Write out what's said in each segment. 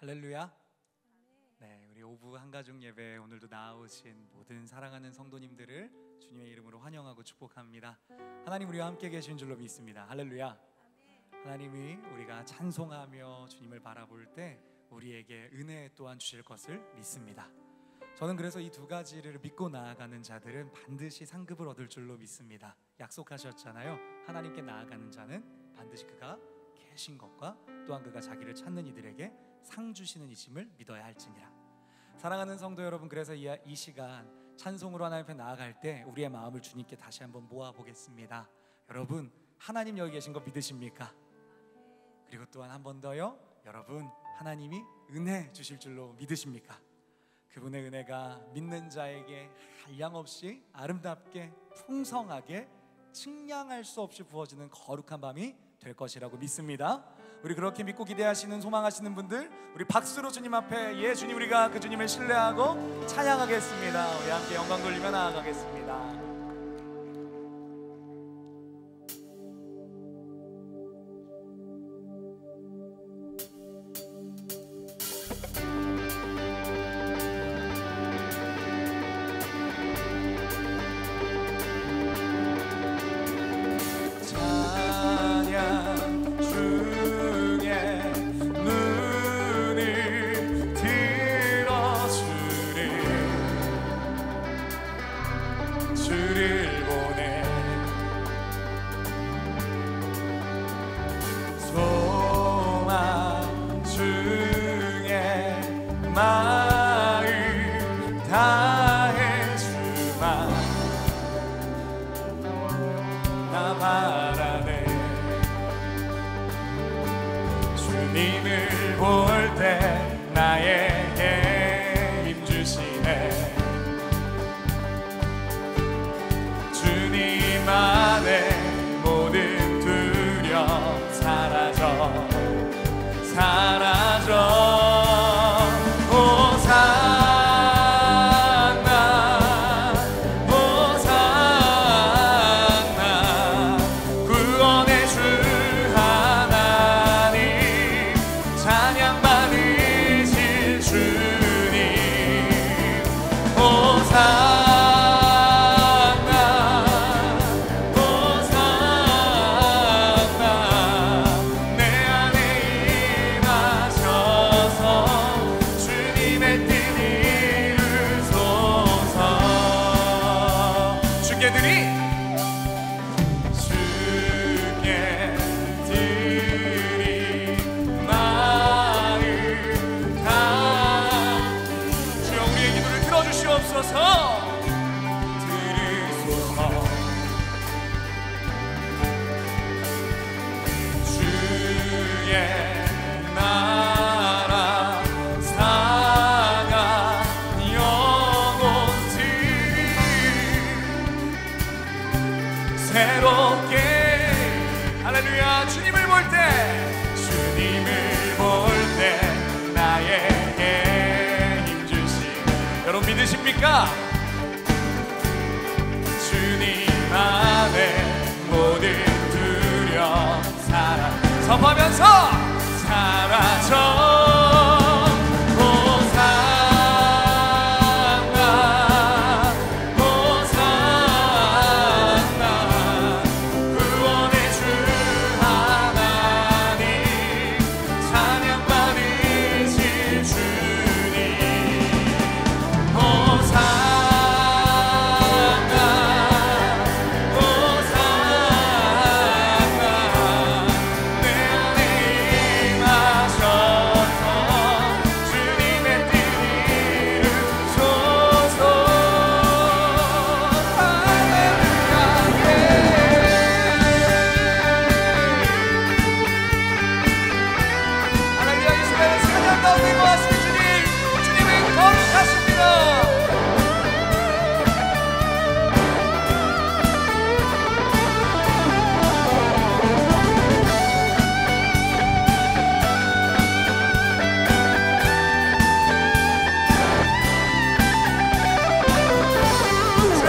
할렐루야. 네, 우리 오부 한가족 예배 오늘도 나오신 모든 사랑하는 성도님들을 주님의 이름으로 환영하고 축복합니다. 하나님 우리와 함께 계신 줄로 믿습니다. 할렐루야. 하나님이 우리가 찬송하며 주님을 바라볼 때 우리에게 은혜 또한 주실 것을 믿습니다. 저는 그래서 이 두 가지를 믿고 나아가는 자들은 반드시 상급을 얻을 줄로 믿습니다. 약속하셨잖아요. 하나님께 나아가는 자는 반드시 그가 계신 것과 또한 그가 자기를 찾는 이들에게 상 주시는 이심을 믿어야 할지니라. 사랑하는 성도 여러분, 그래서 이 시간 찬송으로 하나님 앞에 나아갈 때 우리의 마음을 주님께 다시 한번 모아보겠습니다. 여러분, 하나님 여기 계신 거 믿으십니까? 그리고 또한 한 번 더요, 여러분 하나님이 은혜 주실 줄로 믿으십니까? 그분의 은혜가 믿는 자에게 한량없이 아름답게 풍성하게 측량할 수 없이 부어지는 거룩한 밤이 될 것이라고 믿습니다. 우리 그렇게 믿고 기대하시는, 소망하시는 분들, 우리 박수로 주님 앞에, 예 주님, 우리가 그 주님을 신뢰하고 찬양하겠습니다. 우리 함께 영광 돌리며 나아가겠습니다. 주님을 볼 때 나에게 힘 주시네. 주님 안에 모든 두려움 사라져 믿으십니까? 주님 안에 모든 두려움 선포하면서 사라져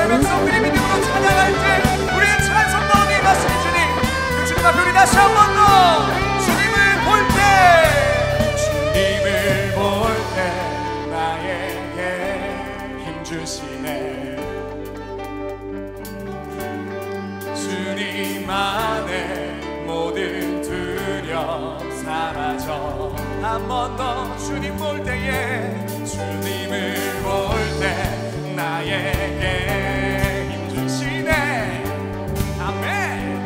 백성들이 믿음으로 찬양할 때 우리의 찬송 가운데 임하시는 주님, 그 주님 앞에 우리 다시 한 번 더 주님을 볼 때 주시네. 주님 안에 모든 두려움 사라져. 한 번 더 주님 볼 때에, 주님을 볼 때 나에게 힘 주시네. 아멘.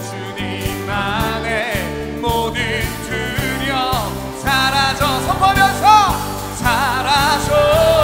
주님 안에 모든 두려움 사라져. 선포하면서 사라져.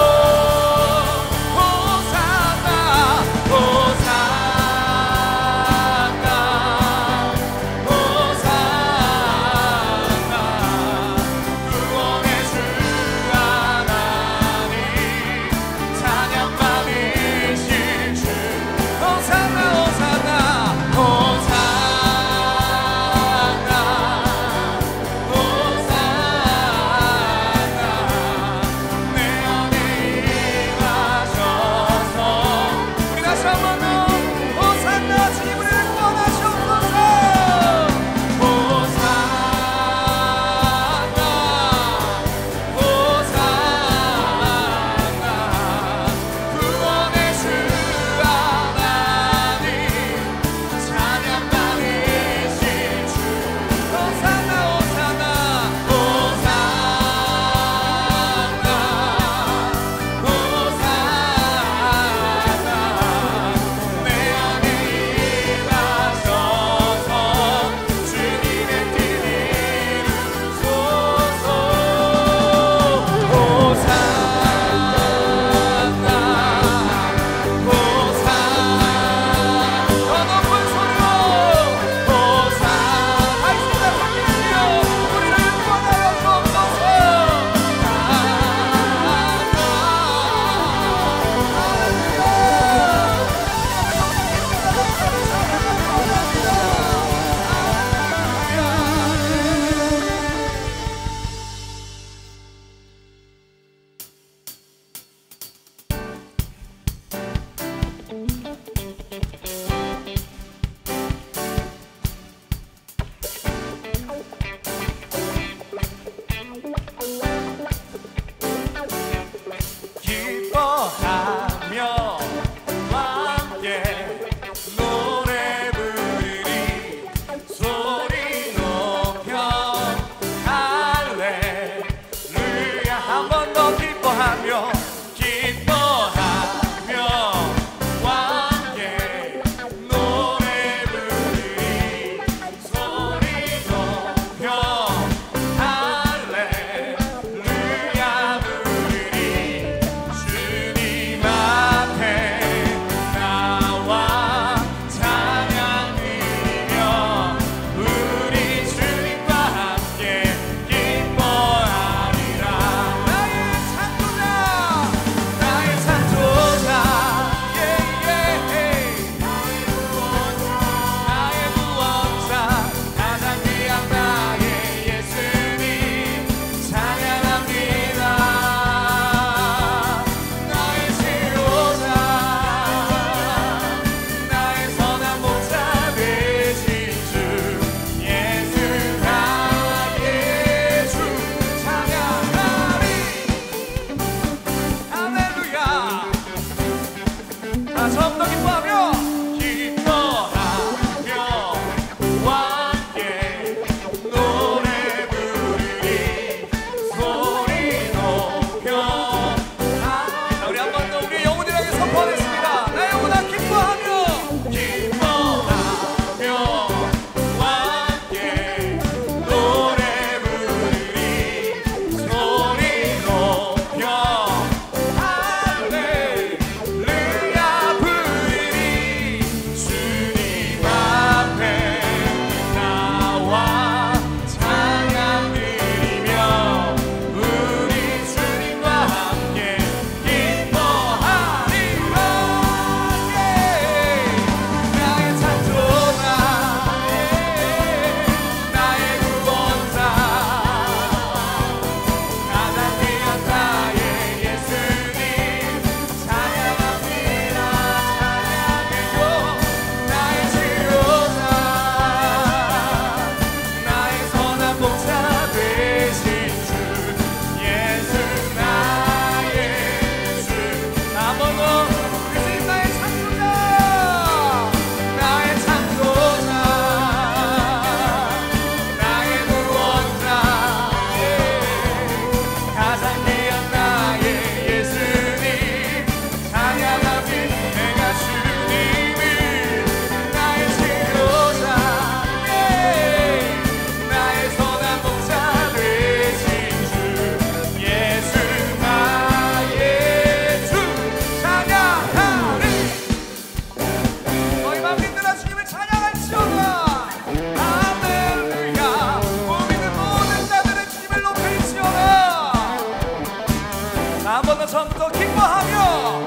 한 번 더 처음부터 기뻐하며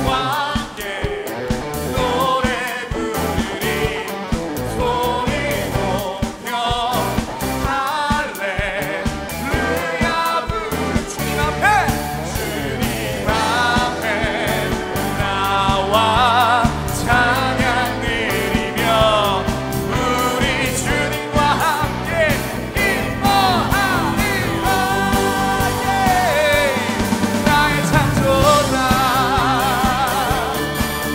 함께 노래 부르리 소리 높여 할렐루야 부르 주님 앞에 나와 찬양 드리며 우리 주님과 함께 기뻐하리라. 나의 창조자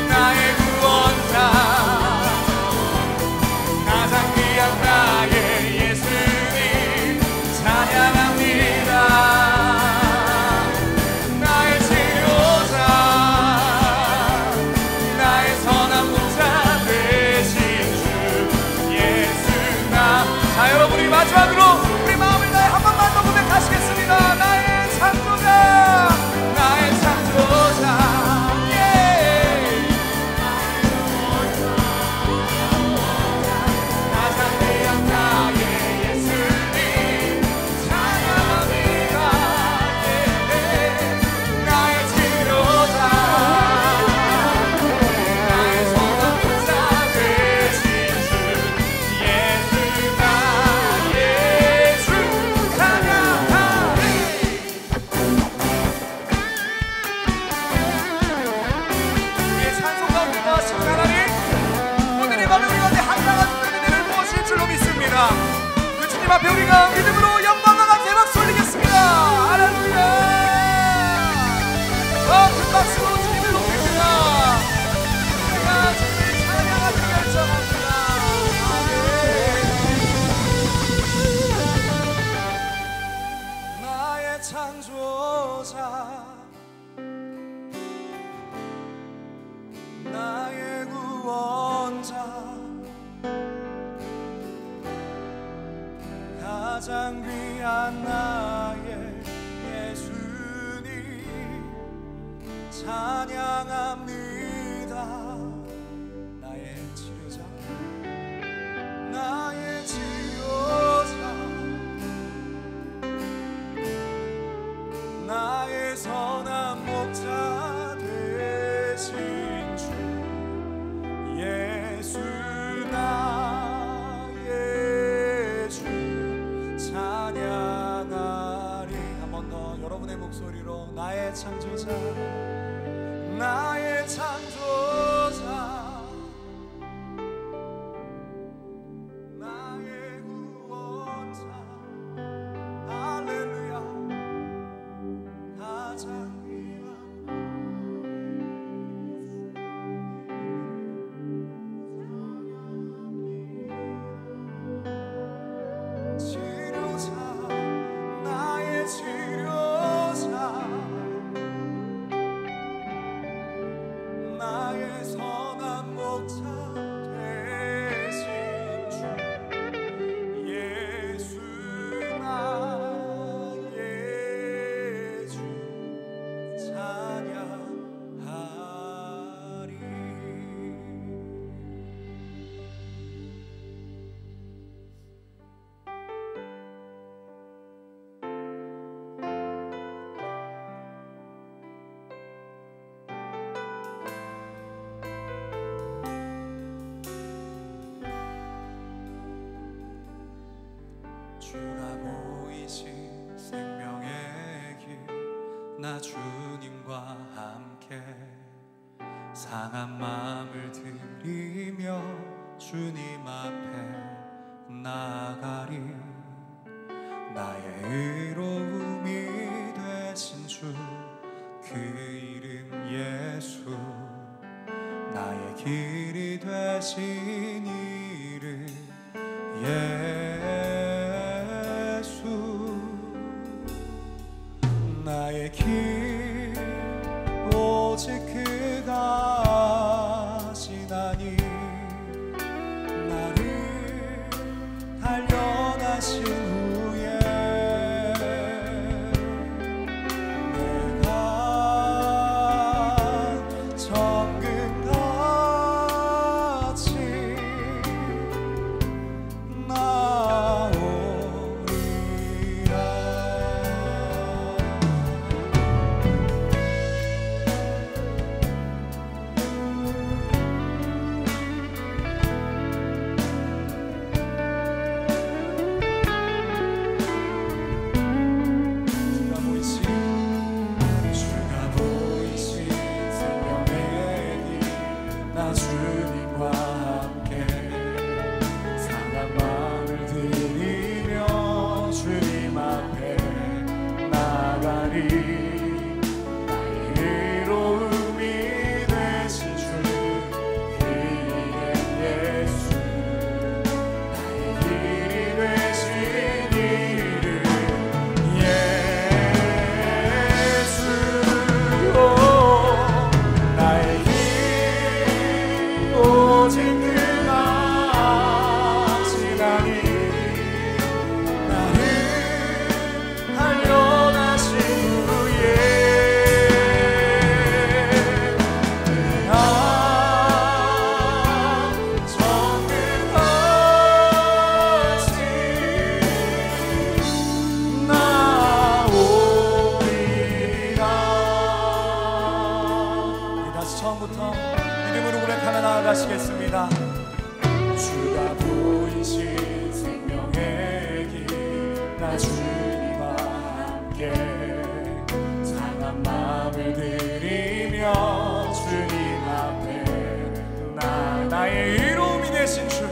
나의 구원자 가장 귀한 나의 예수님 찬양합니다. 나의 치료자 나의 선한 목자 되신 주 예수 나. 자 여러분이 마지막으로 우리 마음을 다해 한 번만 더 고백하시겠습니다. 나의 창조자 나의 창조자 가장 귀한 나의 예수님 찬양합니다. 나의 치료자 나의 선한 목자 되신 주 예수 나 예수 찬양하리. 우리의 찬송 가운데 나와신 하나님, 오늘의 밤에 우리 가운데 한량한 은혜를 부으실 줄로 믿습니다. 그 주님 앞에 우리가 믿음으로 영광과 감사의 박수 올리겠습니다. 할렐루야. 큰 박수로 주님을 높입니다. 우리가 주님을 찬양하기 결정합니다. 아멘. 나의 창조자 나의 구원자 가장 귀한 나의 예수님 찬양합니다. 나의 치료자 나의 치료자 나의 선한 목자 되신 주 예수 나의 주 찬양하리. 한 번 더 여러분의 목소리로 나의 창조자 나의 창조자 나의 구원자 할렐루야 가장 귀한 치료자 나의 치료자 나의 선한 목자 되신 주 예수 나의 주 찬양하리. 주가 보이신 생명의 길 나 주님과 함께 상한 마음을 들이며 주님 앞에 나아가리. 나의 의로움이 되신 주 그 이름 예수 나의 길이 되신 이름 예수 나의 길 오직 그가 하시나니 나를 단련하시고 나가시겠습니다. 주가 보이신 생명의 길, 나 주님과 함께 상한 마음을 드리며 주님 앞에 나의 의로움이 되신 주,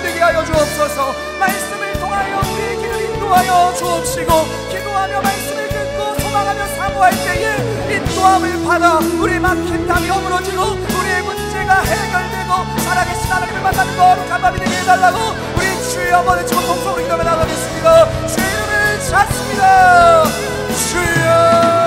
되게 하여 주옵소서. 말씀을 통하여 우리의 길을 인도하여 주옵시고, 기도하며 말씀을 듣고 소망하며 사모할 때에 인도함을 받아 우리 막힌 담이 허물어지고 우리의 문제가 해결되고 살아계신 하나님을 만나는 거룩한 밤이 되게 해달라고 우리 주의 어머니 치고 통성으로 기도하며 나가겠습니다. 주의 이름을 찾습니다. 주여.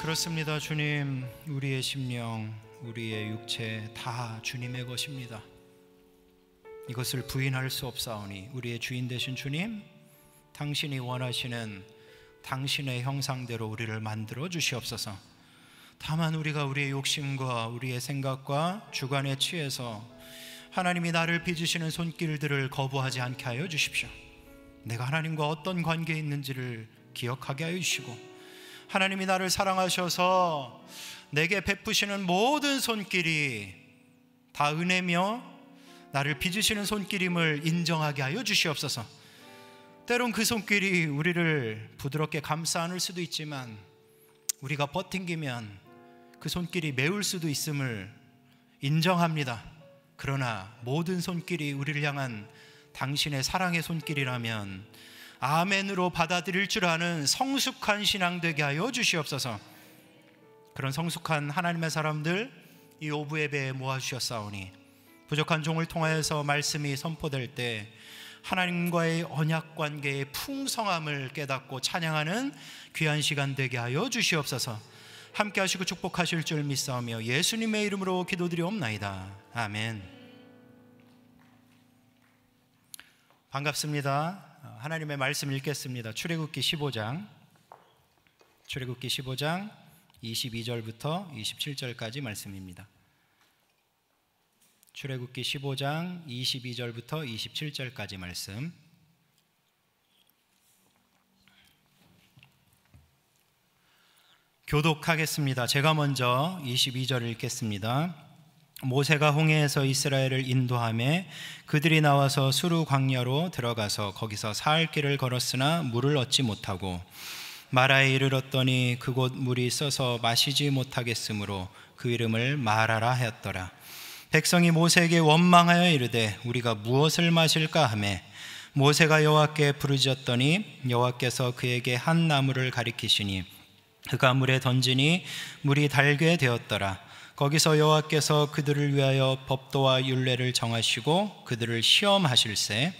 그렇습니다. 주님, 우리의 심령, 우리의 육체 다 주님의 것입니다. 이것을 부인할 수 없사오니 우리의 주인 되신 주님, 당신이 원하시는 당신의 형상대로 우리를 만들어 주시옵소서. 다만 우리가 우리의 욕심과 우리의 생각과 주관에 취해서 하나님이 나를 빚으시는 손길들을 거부하지 않게 하여 주십시오. 내가 하나님과 어떤 관계에 있는지를 기억하게 하여 주시고, 하나님이 나를 사랑하셔서 내게 베푸시는 모든 손길이 다 은혜며 나를 빚으시는 손길임을 인정하게 하여 주시옵소서. 때론 그 손길이 우리를 부드럽게 감싸 안을 수도 있지만 우리가 버팅기면 그 손길이 매울 수도 있음을 인정합니다. 그러나 모든 손길이 우리를 향한 당신의 사랑의 손길이라면 아멘으로 받아들일 줄 아는 성숙한 신앙 되게 하여 주시옵소서. 그런 성숙한 하나님의 사람들 이 오부 예배에 모아주셨사오니 부족한 종을 통하여서 말씀이 선포될 때 하나님과의 언약 관계의 풍성함을 깨닫고 찬양하는 귀한 시간 되게 하여 주시옵소서. 함께 하시고 축복하실 줄 믿사오며 예수님의 이름으로 기도드리옵나이다. 아멘. 반갑습니다. 하나님의 말씀 읽겠습니다. 출애굽기 15장 22절부터 27절까지 말씀입니다. 출애굽기 15장 22절부터 27절까지 말씀. 교독하겠습니다. 제가 먼저 22절을 읽겠습니다. 모세가 홍해에서 이스라엘을 인도하매 그들이 나와서 수르 광야로 들어가서 거기서 사흘 길을 걸었으나 물을 얻지 못하고 마라에 이르렀더니 그곳 물이 써서 마시지 못하겠으므로 그 이름을 마라라 하였더라. 백성이 모세에게 원망하여 이르되 우리가 무엇을 마실까 하매 모세가 여호와께 부르짖었더니 여호와께서 그에게 한 나무를 가리키시니 그가 물에 던지니 물이 달게 되었더라. 거기서 여호와께서 그들을 위하여 법도와 율례를 정하시고 그들을 시험하실세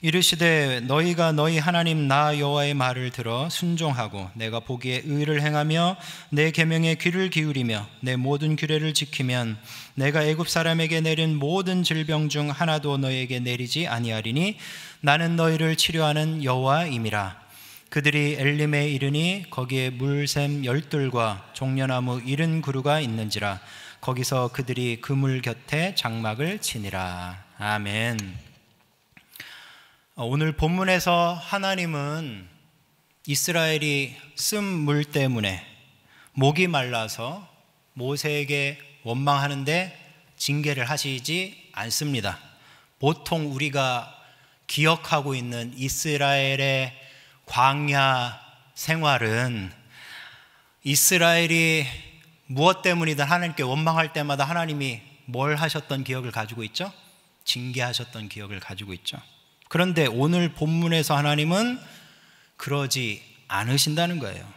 이르시되 너희가 너희 하나님 나 여호와의 말을 들어 순종하고 내가 보기에 의를 행하며 내 계명에 귀를 기울이며 내 모든 규례를 지키면 내가 애굽 사람에게 내린 모든 질병 중 하나도 너희에게 내리지 아니하리니 나는 너희를 치료하는 여호와임이라. 그들이 엘림에 이르니 거기에 물샘 10들과 종려나무 70그루가 있는지라. 거기서 그들이 그 물 곁에 장막을 치니라. 아멘. 오늘 본문에서 하나님은 이스라엘이 쓴 물 때문에 목이 말라서 모세에게 원망하는데 징계를 하시지 않습니다. 보통 우리가 기억하고 있는 이스라엘의 광야 생활은 이스라엘이 무엇 때문이든 하나님께 원망할 때마다 하나님이 뭘 하셨던 기억을 가지고 있죠? 징계하셨던 기억을 가지고 있죠. 그런데 오늘 본문에서 하나님은 그러지 않으신다는 거예요.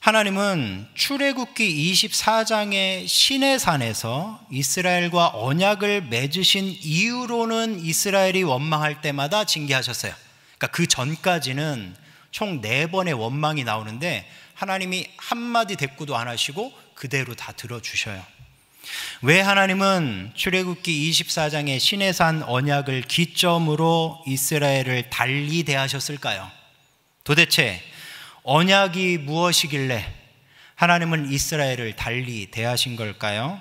하나님은 출애굽기 24장의 시내산에서 이스라엘과 언약을 맺으신 이후로는 이스라엘이 원망할 때마다 징계하셨어요. 그러니까 그 전까지는 총 4번의 원망이 나오는데 하나님이 한마디 대꾸도 안 하시고 그대로 다 들어주셔요. 왜 하나님은 출애굽기 24장의 시내산 언약을 기점으로 이스라엘을 달리 대하셨을까요? 도대체 언약이 무엇이길래 하나님은 이스라엘을 달리 대하신 걸까요?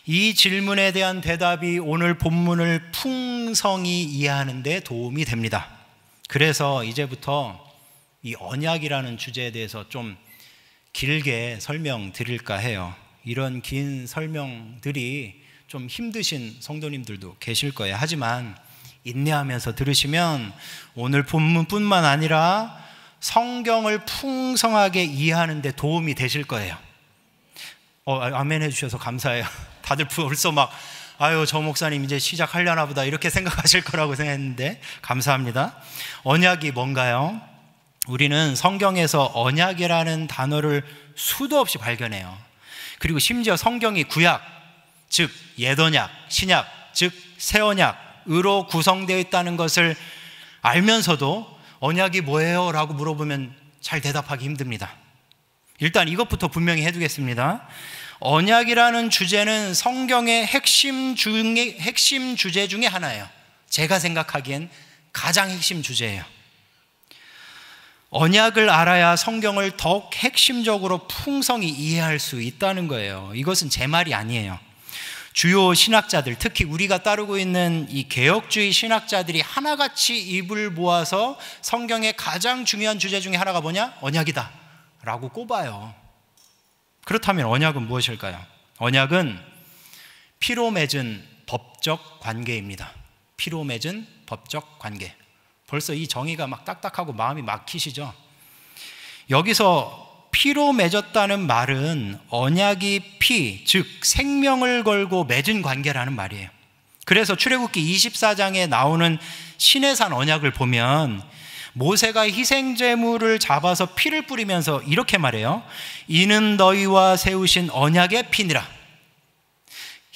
이 질문에 대한 대답이 오늘 본문을 풍성히 이해하는 데 도움이 됩니다. 그래서 이제부터 이 언약이라는 주제에 대해서 좀 길게 설명드릴까 해요. 이런 긴 설명들이 좀 힘드신 성도님들도 계실 거예요. 하지만 인내하면서 들으시면 오늘 본문뿐만 아니라 성경을 풍성하게 이해하는 데 도움이 되실 거예요. 아멘 해주셔서 감사해요. 다들 벌써 막 아유 저 목사님 이제 시작하려나 보다 이렇게 생각하실 거라고 생각했는데 감사합니다. 언약이 뭔가요? 우리는 성경에서 언약이라는 단어를 수도 없이 발견해요. 그리고 심지어 성경이 구약, 즉 옛언약, 신약, 즉 새언약으로 구성되어 있다는 것을 알면서도 언약이 뭐예요? 라고 물어보면 잘 대답하기 힘듭니다. 일단 이것부터 분명히 해두겠습니다. 언약이라는 주제는 성경의 핵심 주제 중에 하나예요. 제가 생각하기엔 가장 핵심 주제예요. 언약을 알아야 성경을 더욱 핵심적으로 풍성히 이해할 수 있다는 거예요. 이것은 제 말이 아니에요. 주요 신학자들, 특히 우리가 따르고 있는 이 개혁주의 신학자들이 하나같이 입을 모아서 성경의 가장 중요한 주제 중에 하나가 뭐냐? 언약이다 라고 꼽아요. 그렇다면 언약은 무엇일까요? 언약은 피로 맺은 법적 관계입니다. 피로 맺은 법적 관계. 벌써 이 정의가 막 딱딱하고 마음이 막히시죠? 여기서 피로 맺었다는 말은 언약이 피, 즉 생명을 걸고 맺은 관계라는 말이에요. 그래서 출애굽기 24장에 나오는 시내산 언약을 보면 모세가 희생제물을 잡아서 피를 뿌리면서 이렇게 말해요. 이는 너희와 세우신 언약의 피니라.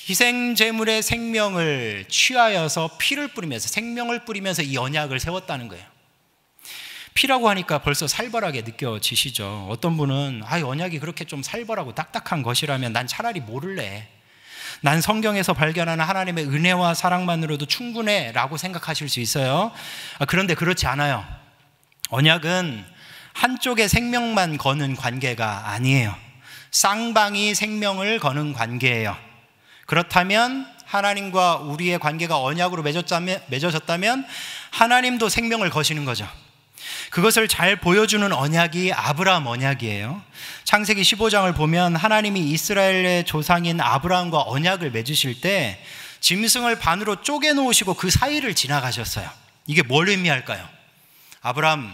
희생제물의 생명을 취하여서 피를 뿌리면서, 생명을 뿌리면서 이 언약을 세웠다는 거예요. 피라고 하니까 벌써 살벌하게 느껴지시죠? 어떤 분은 언약이 그렇게 좀 살벌하고 딱딱한 것이라면 난 차라리 모를래, 난 성경에서 발견하는 하나님의 은혜와 사랑만으로도 충분해 라고 생각하실 수 있어요. 그런데 그렇지 않아요. 언약은 한쪽의 생명만 거는 관계가 아니에요. 쌍방이 생명을 거는 관계예요. 그렇다면 하나님과 우리의 관계가 언약으로 맺어졌다면 하나님도 생명을 거시는 거죠. 그것을 잘 보여주는 언약이 아브라함 언약이에요. 창세기 15장을 보면 하나님이 이스라엘의 조상인 아브라함과 언약을 맺으실 때 짐승을 반으로 쪼개놓으시고 그 사이를 지나가셨어요. 이게 뭘 의미할까요? 아브라함,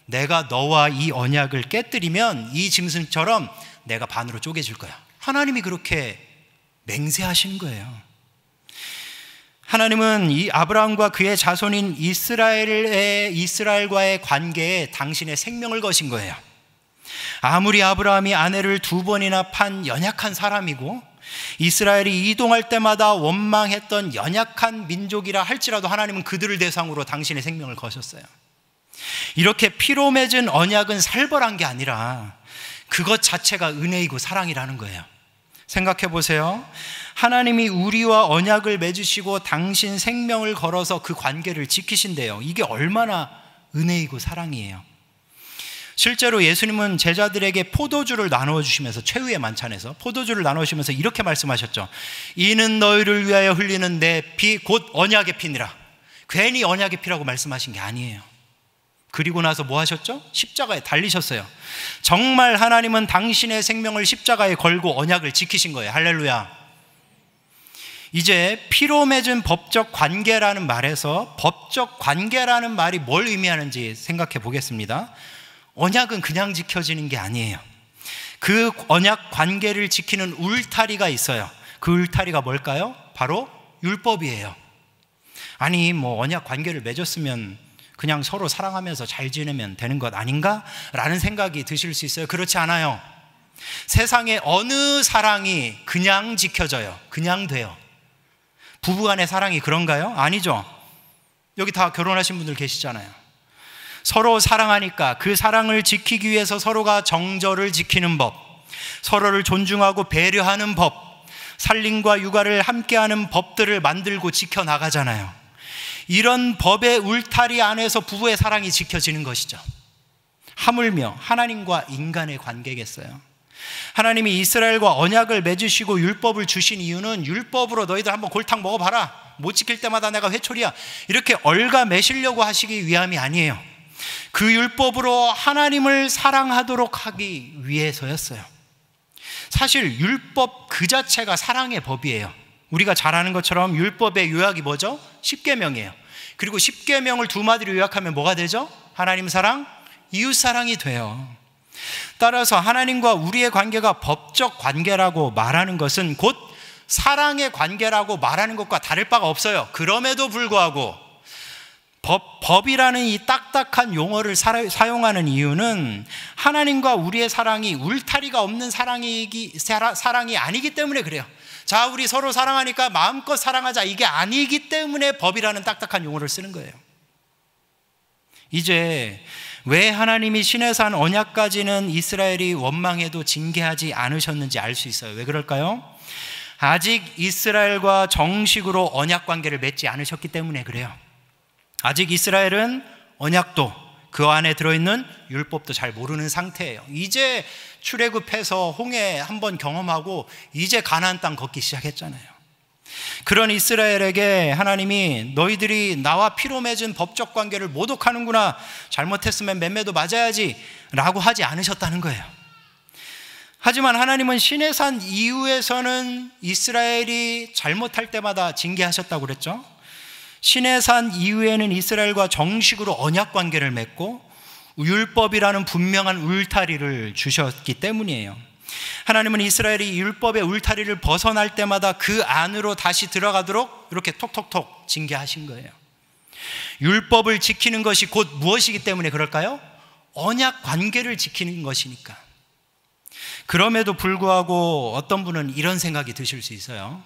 내가 너와 이 언약을 깨뜨리면 이 짐승처럼 내가 반으로 쪼개질 거야. 하나님이 그렇게 맹세하시는 거예요. 하나님은 이 아브라함과 그의 자손인 이스라엘과의 관계에 당신의 생명을 거신 거예요. 아무리 아브라함이 아내를 2번이나 판 연약한 사람이고 이스라엘이 이동할 때마다 원망했던 연약한 민족이라 할지라도 하나님은 그들을 대상으로 당신의 생명을 거셨어요. 이렇게 피로 맺은 언약은 살벌한 게 아니라 그것 자체가 은혜이고 사랑이라는 거예요. 생각해 보세요. 하나님이 우리와 언약을 맺으시고 당신 생명을 걸어서 그 관계를 지키신대요. 이게 얼마나 은혜이고 사랑이에요. 실제로 예수님은 제자들에게 포도주를 나누어 주시면서, 최후의 만찬에서 포도주를 나누어 주시면서 이렇게 말씀하셨죠. 이는 너희를 위하여 흘리는 내 피 곧 언약의 피니라. 괜히 언약의 피라고 말씀하신 게 아니에요. 그리고 나서 뭐 하셨죠? 십자가에 달리셨어요. 정말 하나님은 당신의 생명을 십자가에 걸고 언약을 지키신 거예요. 할렐루야. 이제 피로 맺은 법적 관계라는 말에서 법적 관계라는 말이 뭘 의미하는지 생각해 보겠습니다. 언약은 그냥 지켜지는 게 아니에요. 그 언약 관계를 지키는 울타리가 있어요. 그 울타리가 뭘까요? 바로 율법이에요. 아니 언약 관계를 맺었으면 그냥 서로 사랑하면서 잘 지내면 되는 것 아닌가? 라는 생각이 드실 수 있어요. 그렇지 않아요. 세상에 어느 사랑이 그냥 지켜져요? 그냥 돼요. 부부간의 사랑이 그런가요? 아니죠. 여기 다 결혼하신 분들 계시잖아요. 서로 사랑하니까 그 사랑을 지키기 위해서 서로가 정절을 지키는 법, 서로를 존중하고 배려하는 법, 살림과 육아를 함께하는 법들을 만들고 지켜나가잖아요. 이런 법의 울타리 안에서 부부의 사랑이 지켜지는 것이죠. 하물며 하나님과 인간의 관계겠어요. 하나님이 이스라엘과 언약을 맺으시고 율법을 주신 이유는 율법으로 너희들 한번 골탕 먹어봐라, 못 지킬 때마다 내가 회초리야, 이렇게 얽어매시려고 하시기 위함이 아니에요. 그 율법으로 하나님을 사랑하도록 하기 위해서였어요. 사실 율법 그 자체가 사랑의 법이에요. 우리가 잘 아는 것처럼 율법의 요약이 뭐죠? 10계명이에요. 그리고 10계명을 두 마디로 요약하면 뭐가 되죠? 하나님 사랑, 이웃 사랑이 돼요. 따라서 하나님과 우리의 관계가 법적 관계라고 말하는 것은 곧 사랑의 관계라고 말하는 것과 다를 바가 없어요. 그럼에도 불구하고 법이라는 이 딱딱한 용어를 사용하는 이유는 하나님과 우리의 사랑이 울타리가 없는 사랑이 아니기 때문에 그래요. 자, 우리 서로 사랑하니까 마음껏 사랑하자, 이게 아니기 때문에 법이라는 딱딱한 용어를 쓰는 거예요. 이제 왜 하나님이 시내산 언약까지는 이스라엘이 원망해도 징계하지 않으셨는지 알 수 있어요. 왜 그럴까요? 아직 이스라엘과 정식으로 언약 관계를 맺지 않으셨기 때문에 그래요. 아직 이스라엘은 언약도 그 안에 들어있는 율법도 잘 모르는 상태예요. 이제 출애굽해서 홍해 한번 경험하고 이제 가나안 땅 걷기 시작했잖아요. 그런 이스라엘에게 하나님이 너희들이 나와 피로 맺은 법적 관계를 모독하는구나, 잘못했으면 맴매도 맞아야지 라고 하지 않으셨다는 거예요. 하지만 하나님은 시내산 이후에서는 이스라엘이 잘못할 때마다 징계하셨다고 그랬죠. 시내산 이후에는 이스라엘과 정식으로 언약 관계를 맺고 율법이라는 분명한 울타리를 주셨기 때문이에요. 하나님은 이스라엘이 율법의 울타리를 벗어날 때마다 그 안으로 다시 들어가도록 이렇게 톡톡톡 징계하신 거예요. 율법을 지키는 것이 곧 무엇이기 때문에 그럴까요? 언약 관계를 지키는 것이니까. 그럼에도 불구하고 어떤 분은 이런 생각이 드실 수 있어요.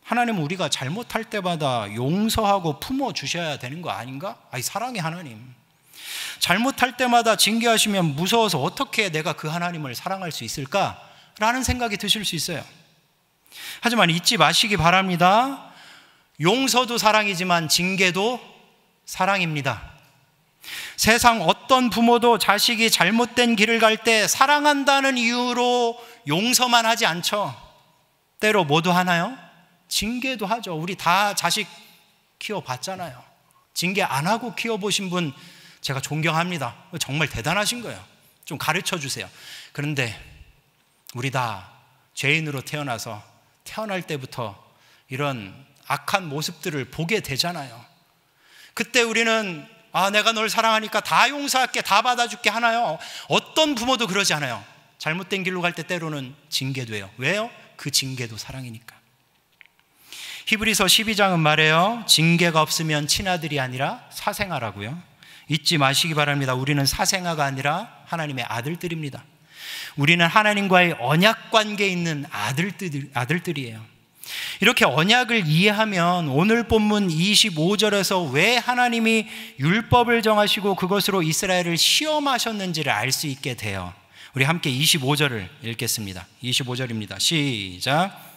하나님은 우리가 잘못할 때마다 용서하고 품어주셔야 되는 거 아닌가? 아니, 사랑의 하나님, 잘못할 때마다 징계하시면 무서워서 어떻게 내가 그 하나님을 사랑할 수 있을까? 라는 생각이 드실 수 있어요. 하지만 잊지 마시기 바랍니다. 용서도 사랑이지만 징계도 사랑입니다. 세상 어떤 부모도 자식이 잘못된 길을 갈 때 사랑한다는 이유로 용서만 하지 않죠. 때로 뭐도 하나요? 징계도 하죠. 우리 다 자식 키워봤잖아요. 징계 안 하고 키워보신 분 제가 존경합니다. 정말 대단하신 거예요. 좀 가르쳐 주세요. 그런데 우리 다 죄인으로 태어나서 태어날 때부터 이런 악한 모습들을 보게 되잖아요. 그때 우리는 내가 널 사랑하니까 다 용서할게, 다 받아줄게 하나요? 어떤 부모도 그러지 않아요. 잘못된 길로 갈 때 때로는 징계도 해요. 왜요? 그 징계도 사랑이니까. 히브리서 12장은 말해요. 징계가 없으면 친아들이 아니라 사생아라고요. 잊지 마시기 바랍니다. 우리는 사생아가 아니라 하나님의 아들들입니다. 우리는 하나님과의 언약 관계에 있는 아들들이에요. 이렇게 언약을 이해하면 오늘 본문 25절에서 왜 하나님이 율법을 정하시고 그것으로 이스라엘을 시험하셨는지를 알 수 있게 돼요. 우리 함께 25절을 읽겠습니다. 25절입니다. 시작.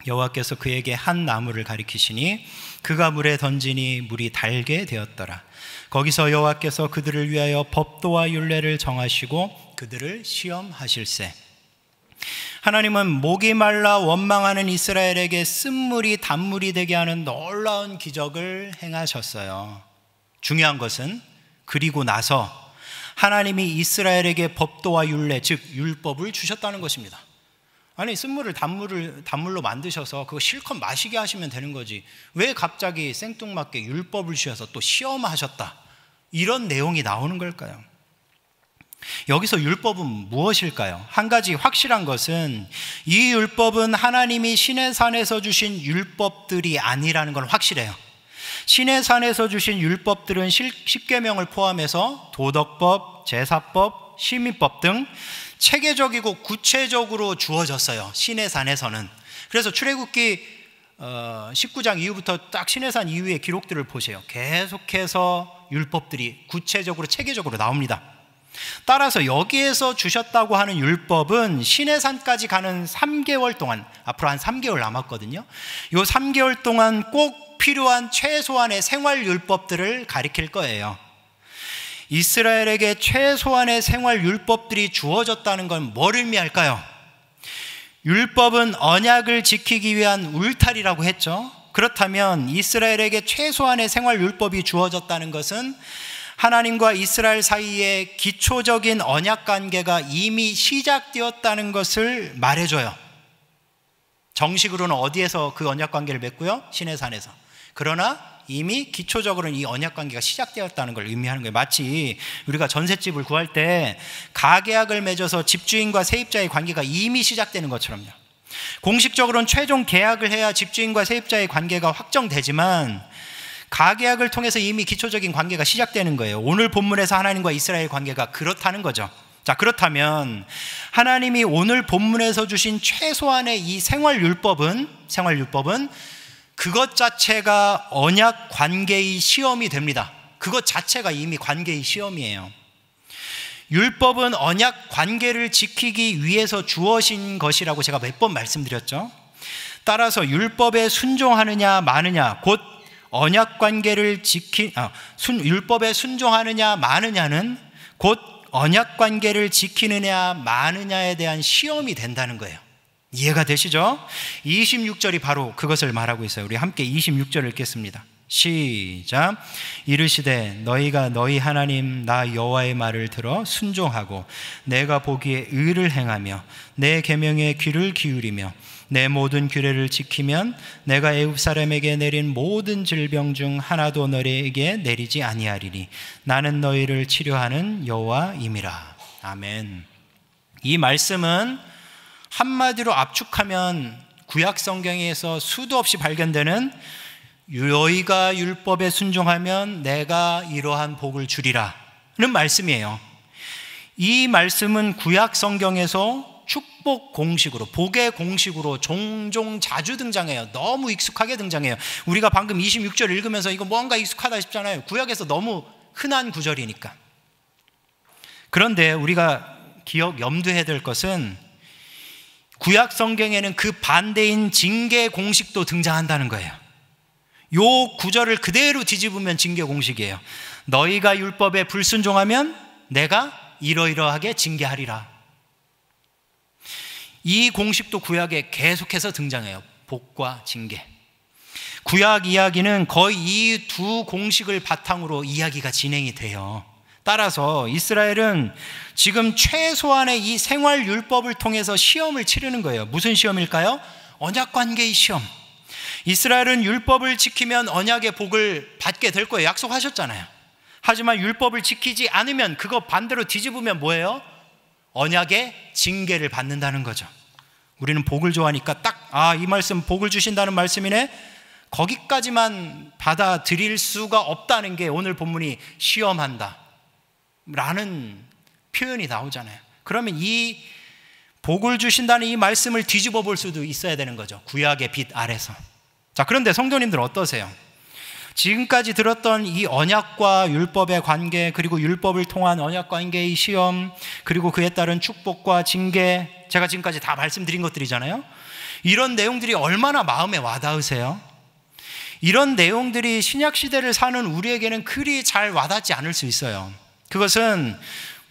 여호와께서 그에게 한 나무를 가리키시니 그가 물에 던지니 물이 달게 되었더라. 거기서 여호와께서 그들을 위하여 법도와 율례를 정하시고 그들을 시험하실세. 하나님은 목이 말라 원망하는 이스라엘에게 쓴물이 단물이 되게 하는 놀라운 기적을 행하셨어요. 중요한 것은 그리고 나서 하나님이 이스라엘에게 법도와 율례, 즉 율법을 주셨다는 것입니다. 아니, 쓴물을 단물로 만드셔서 그거 실컷 마시게 하시면 되는 거지, 왜 갑자기 생뚱맞게 율법을 주셔서 또 시험하셨다, 이런 내용이 나오는 걸까요? 여기서 율법은 무엇일까요? 한 가지 확실한 것은 이 율법은 하나님이 시내산에서 주신 율법들이 아니라는 건 확실해요. 시내산에서 주신 율법들은 십계명을 포함해서 도덕법, 제사법, 시민법 등 체계적이고 구체적으로 주어졌어요. 시내산에서는. 그래서 출애굽기 19장 이후부터 딱 시내산 이후의 기록들을 보세요. 계속해서 율법들이 구체적으로 체계적으로 나옵니다. 따라서 여기에서 주셨다고 하는 율법은 시내산까지 가는 3개월 동안, 앞으로 한 3개월 남았거든요. 이 3개월 동안 꼭 필요한 최소한의 생활 율법들을 가리킬 거예요. 이스라엘에게 최소한의 생활 율법들이 주어졌다는 건 뭘 의미할까요? 율법은 언약을 지키기 위한 울타리라고 했죠. 그렇다면 이스라엘에게 최소한의 생활 율법이 주어졌다는 것은 하나님과 이스라엘 사이에 기초적인 언약 관계가 이미 시작되었다는 것을 말해줘요. 정식으로는 어디에서 그 언약 관계를 맺고요? 시내산에서. 그러나 이미 기초적으로는 이 언약 관계가 시작되었다는 걸 의미하는 거예요. 마치 우리가 전셋집을 구할 때 가계약을 맺어서 집주인과 세입자의 관계가 이미 시작되는 것처럼요. 공식적으로는 최종 계약을 해야 집주인과 세입자의 관계가 확정되지만 가계약을 통해서 이미 기초적인 관계가 시작되는 거예요. 오늘 본문에서 하나님과 이스라엘 관계가 그렇다는 거죠. 자, 그렇다면 하나님이 오늘 본문에서 주신 최소한의 이 생활율법은 그것 자체가 언약 관계의 시험이 됩니다. 그것 자체가 이미 관계의 시험이에요. 율법은 언약 관계를 지키기 위해서 주어진 것이라고 제가 몇 번 말씀드렸죠. 따라서 율법에 순종하느냐 마느냐, 곧 언약 관계를 율법에 순종하느냐 마느냐는 곧 언약 관계를 지키느냐 마느냐에 대한 시험이 된다는 거예요. 이해가 되시죠? 26절이 바로 그것을 말하고 있어요. 우리 함께 26절을 읽겠습니다. 시작. 이르시되 너희가 너희 하나님 나 여호와의 말을 들어 순종하고 내가 보기에 의를 행하며 내 계명에 귀를 기울이며 내 모든 규례를 지키면 내가 애굽 사람에게 내린 모든 질병 중 하나도 너희에게 내리지 아니하리니 나는 너희를 치료하는 여호와임이라. 아멘. 이 말씀은 한마디로 압축하면 구약 성경에서 수도 없이 발견되는 너희가 율법에 순종하면 내가 이러한 복을 주리라는 말씀이에요. 이 말씀은 구약 성경에서 축복 공식으로, 복의 공식으로 종종 자주 등장해요. 너무 익숙하게 등장해요. 우리가 방금 26절 읽으면서 이거 뭔가 익숙하다 싶잖아요. 구약에서 너무 흔한 구절이니까. 그런데 우리가 염두해야 될 것은 구약 성경에는 그 반대인 징계 공식도 등장한다는 거예요. 요 구절을 그대로 뒤집으면 징계 공식이에요. 너희가 율법에 불순종하면 내가 이러이러하게 징계하리라. 이 공식도 구약에 계속해서 등장해요. 복과 징계. 구약 이야기는 거의 이 두 공식을 바탕으로 이야기가 진행이 돼요. 따라서 이스라엘은 지금 최소한의 이 생활 율법을 통해서 시험을 치르는 거예요. 무슨 시험일까요? 언약 관계의 시험. 이스라엘은 율법을 지키면 언약의 복을 받게 될 거예요. 약속하셨잖아요. 하지만 율법을 지키지 않으면, 그거 반대로 뒤집으면 뭐예요? 언약의 징계를 받는다는 거죠. 우리는 복을 좋아하니까 이 말씀 복을 주신다는 말씀이네, 거기까지만 받아들일 수가 없다는 게 오늘 본문이 시험한다 라는 표현이 나오잖아요. 그러면 이 복을 주신다는 이 말씀을 뒤집어 볼 수도 있어야 되는 거죠. 구약의 빛 아래서. 자, 그런데 성도님들 어떠세요? 지금까지 들었던 이 언약과 율법의 관계, 그리고 율법을 통한 언약 관계의 시험, 그리고 그에 따른 축복과 징계, 제가 지금까지 다 말씀드린 것들이잖아요. 이런 내용들이 얼마나 마음에 와닿으세요? 이런 내용들이 신약시대를 사는 우리에게는 그리 잘 와닿지 않을 수 있어요. 그것은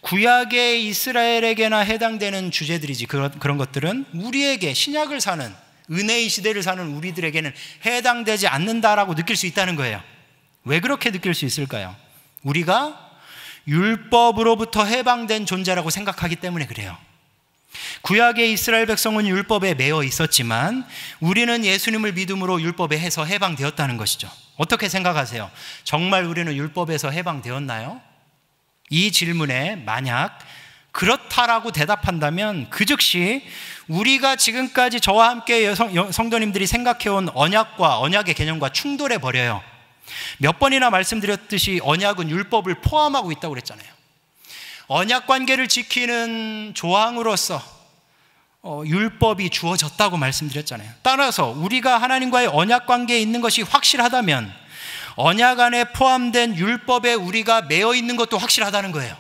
구약의 이스라엘에게나 해당되는 주제들이지, 그런 것들은 우리에게, 신약을 사는, 은혜의 시대를 사는 우리들에게는 해당되지 않는다라고 느낄 수 있다는 거예요. 왜 그렇게 느낄 수 있을까요? 우리가 율법으로부터 해방된 존재라고 생각하기 때문에 그래요. 구약의 이스라엘 백성은 율법에 매여 있었지만 우리는 예수님을 믿음으로 율법에서 해방되었다는 것이죠. 어떻게 생각하세요? 정말 우리는 율법에서 해방되었나요? 이 질문에 만약 그렇다라고 대답한다면 그 즉시 우리가 지금까지 저와 함께 성도님들이 생각해온 언약과 언약의 개념과 충돌해 버려요. 몇 번이나 말씀드렸듯이 언약은 율법을 포함하고 있다고 그랬잖아요. 언약 관계를 지키는 조항으로서 율법이 주어졌다고 말씀드렸잖아요. 따라서 우리가 하나님과의 언약 관계에 있는 것이 확실하다면 언약 안에 포함된 율법에 우리가 매여 있는 것도 확실하다는 거예요.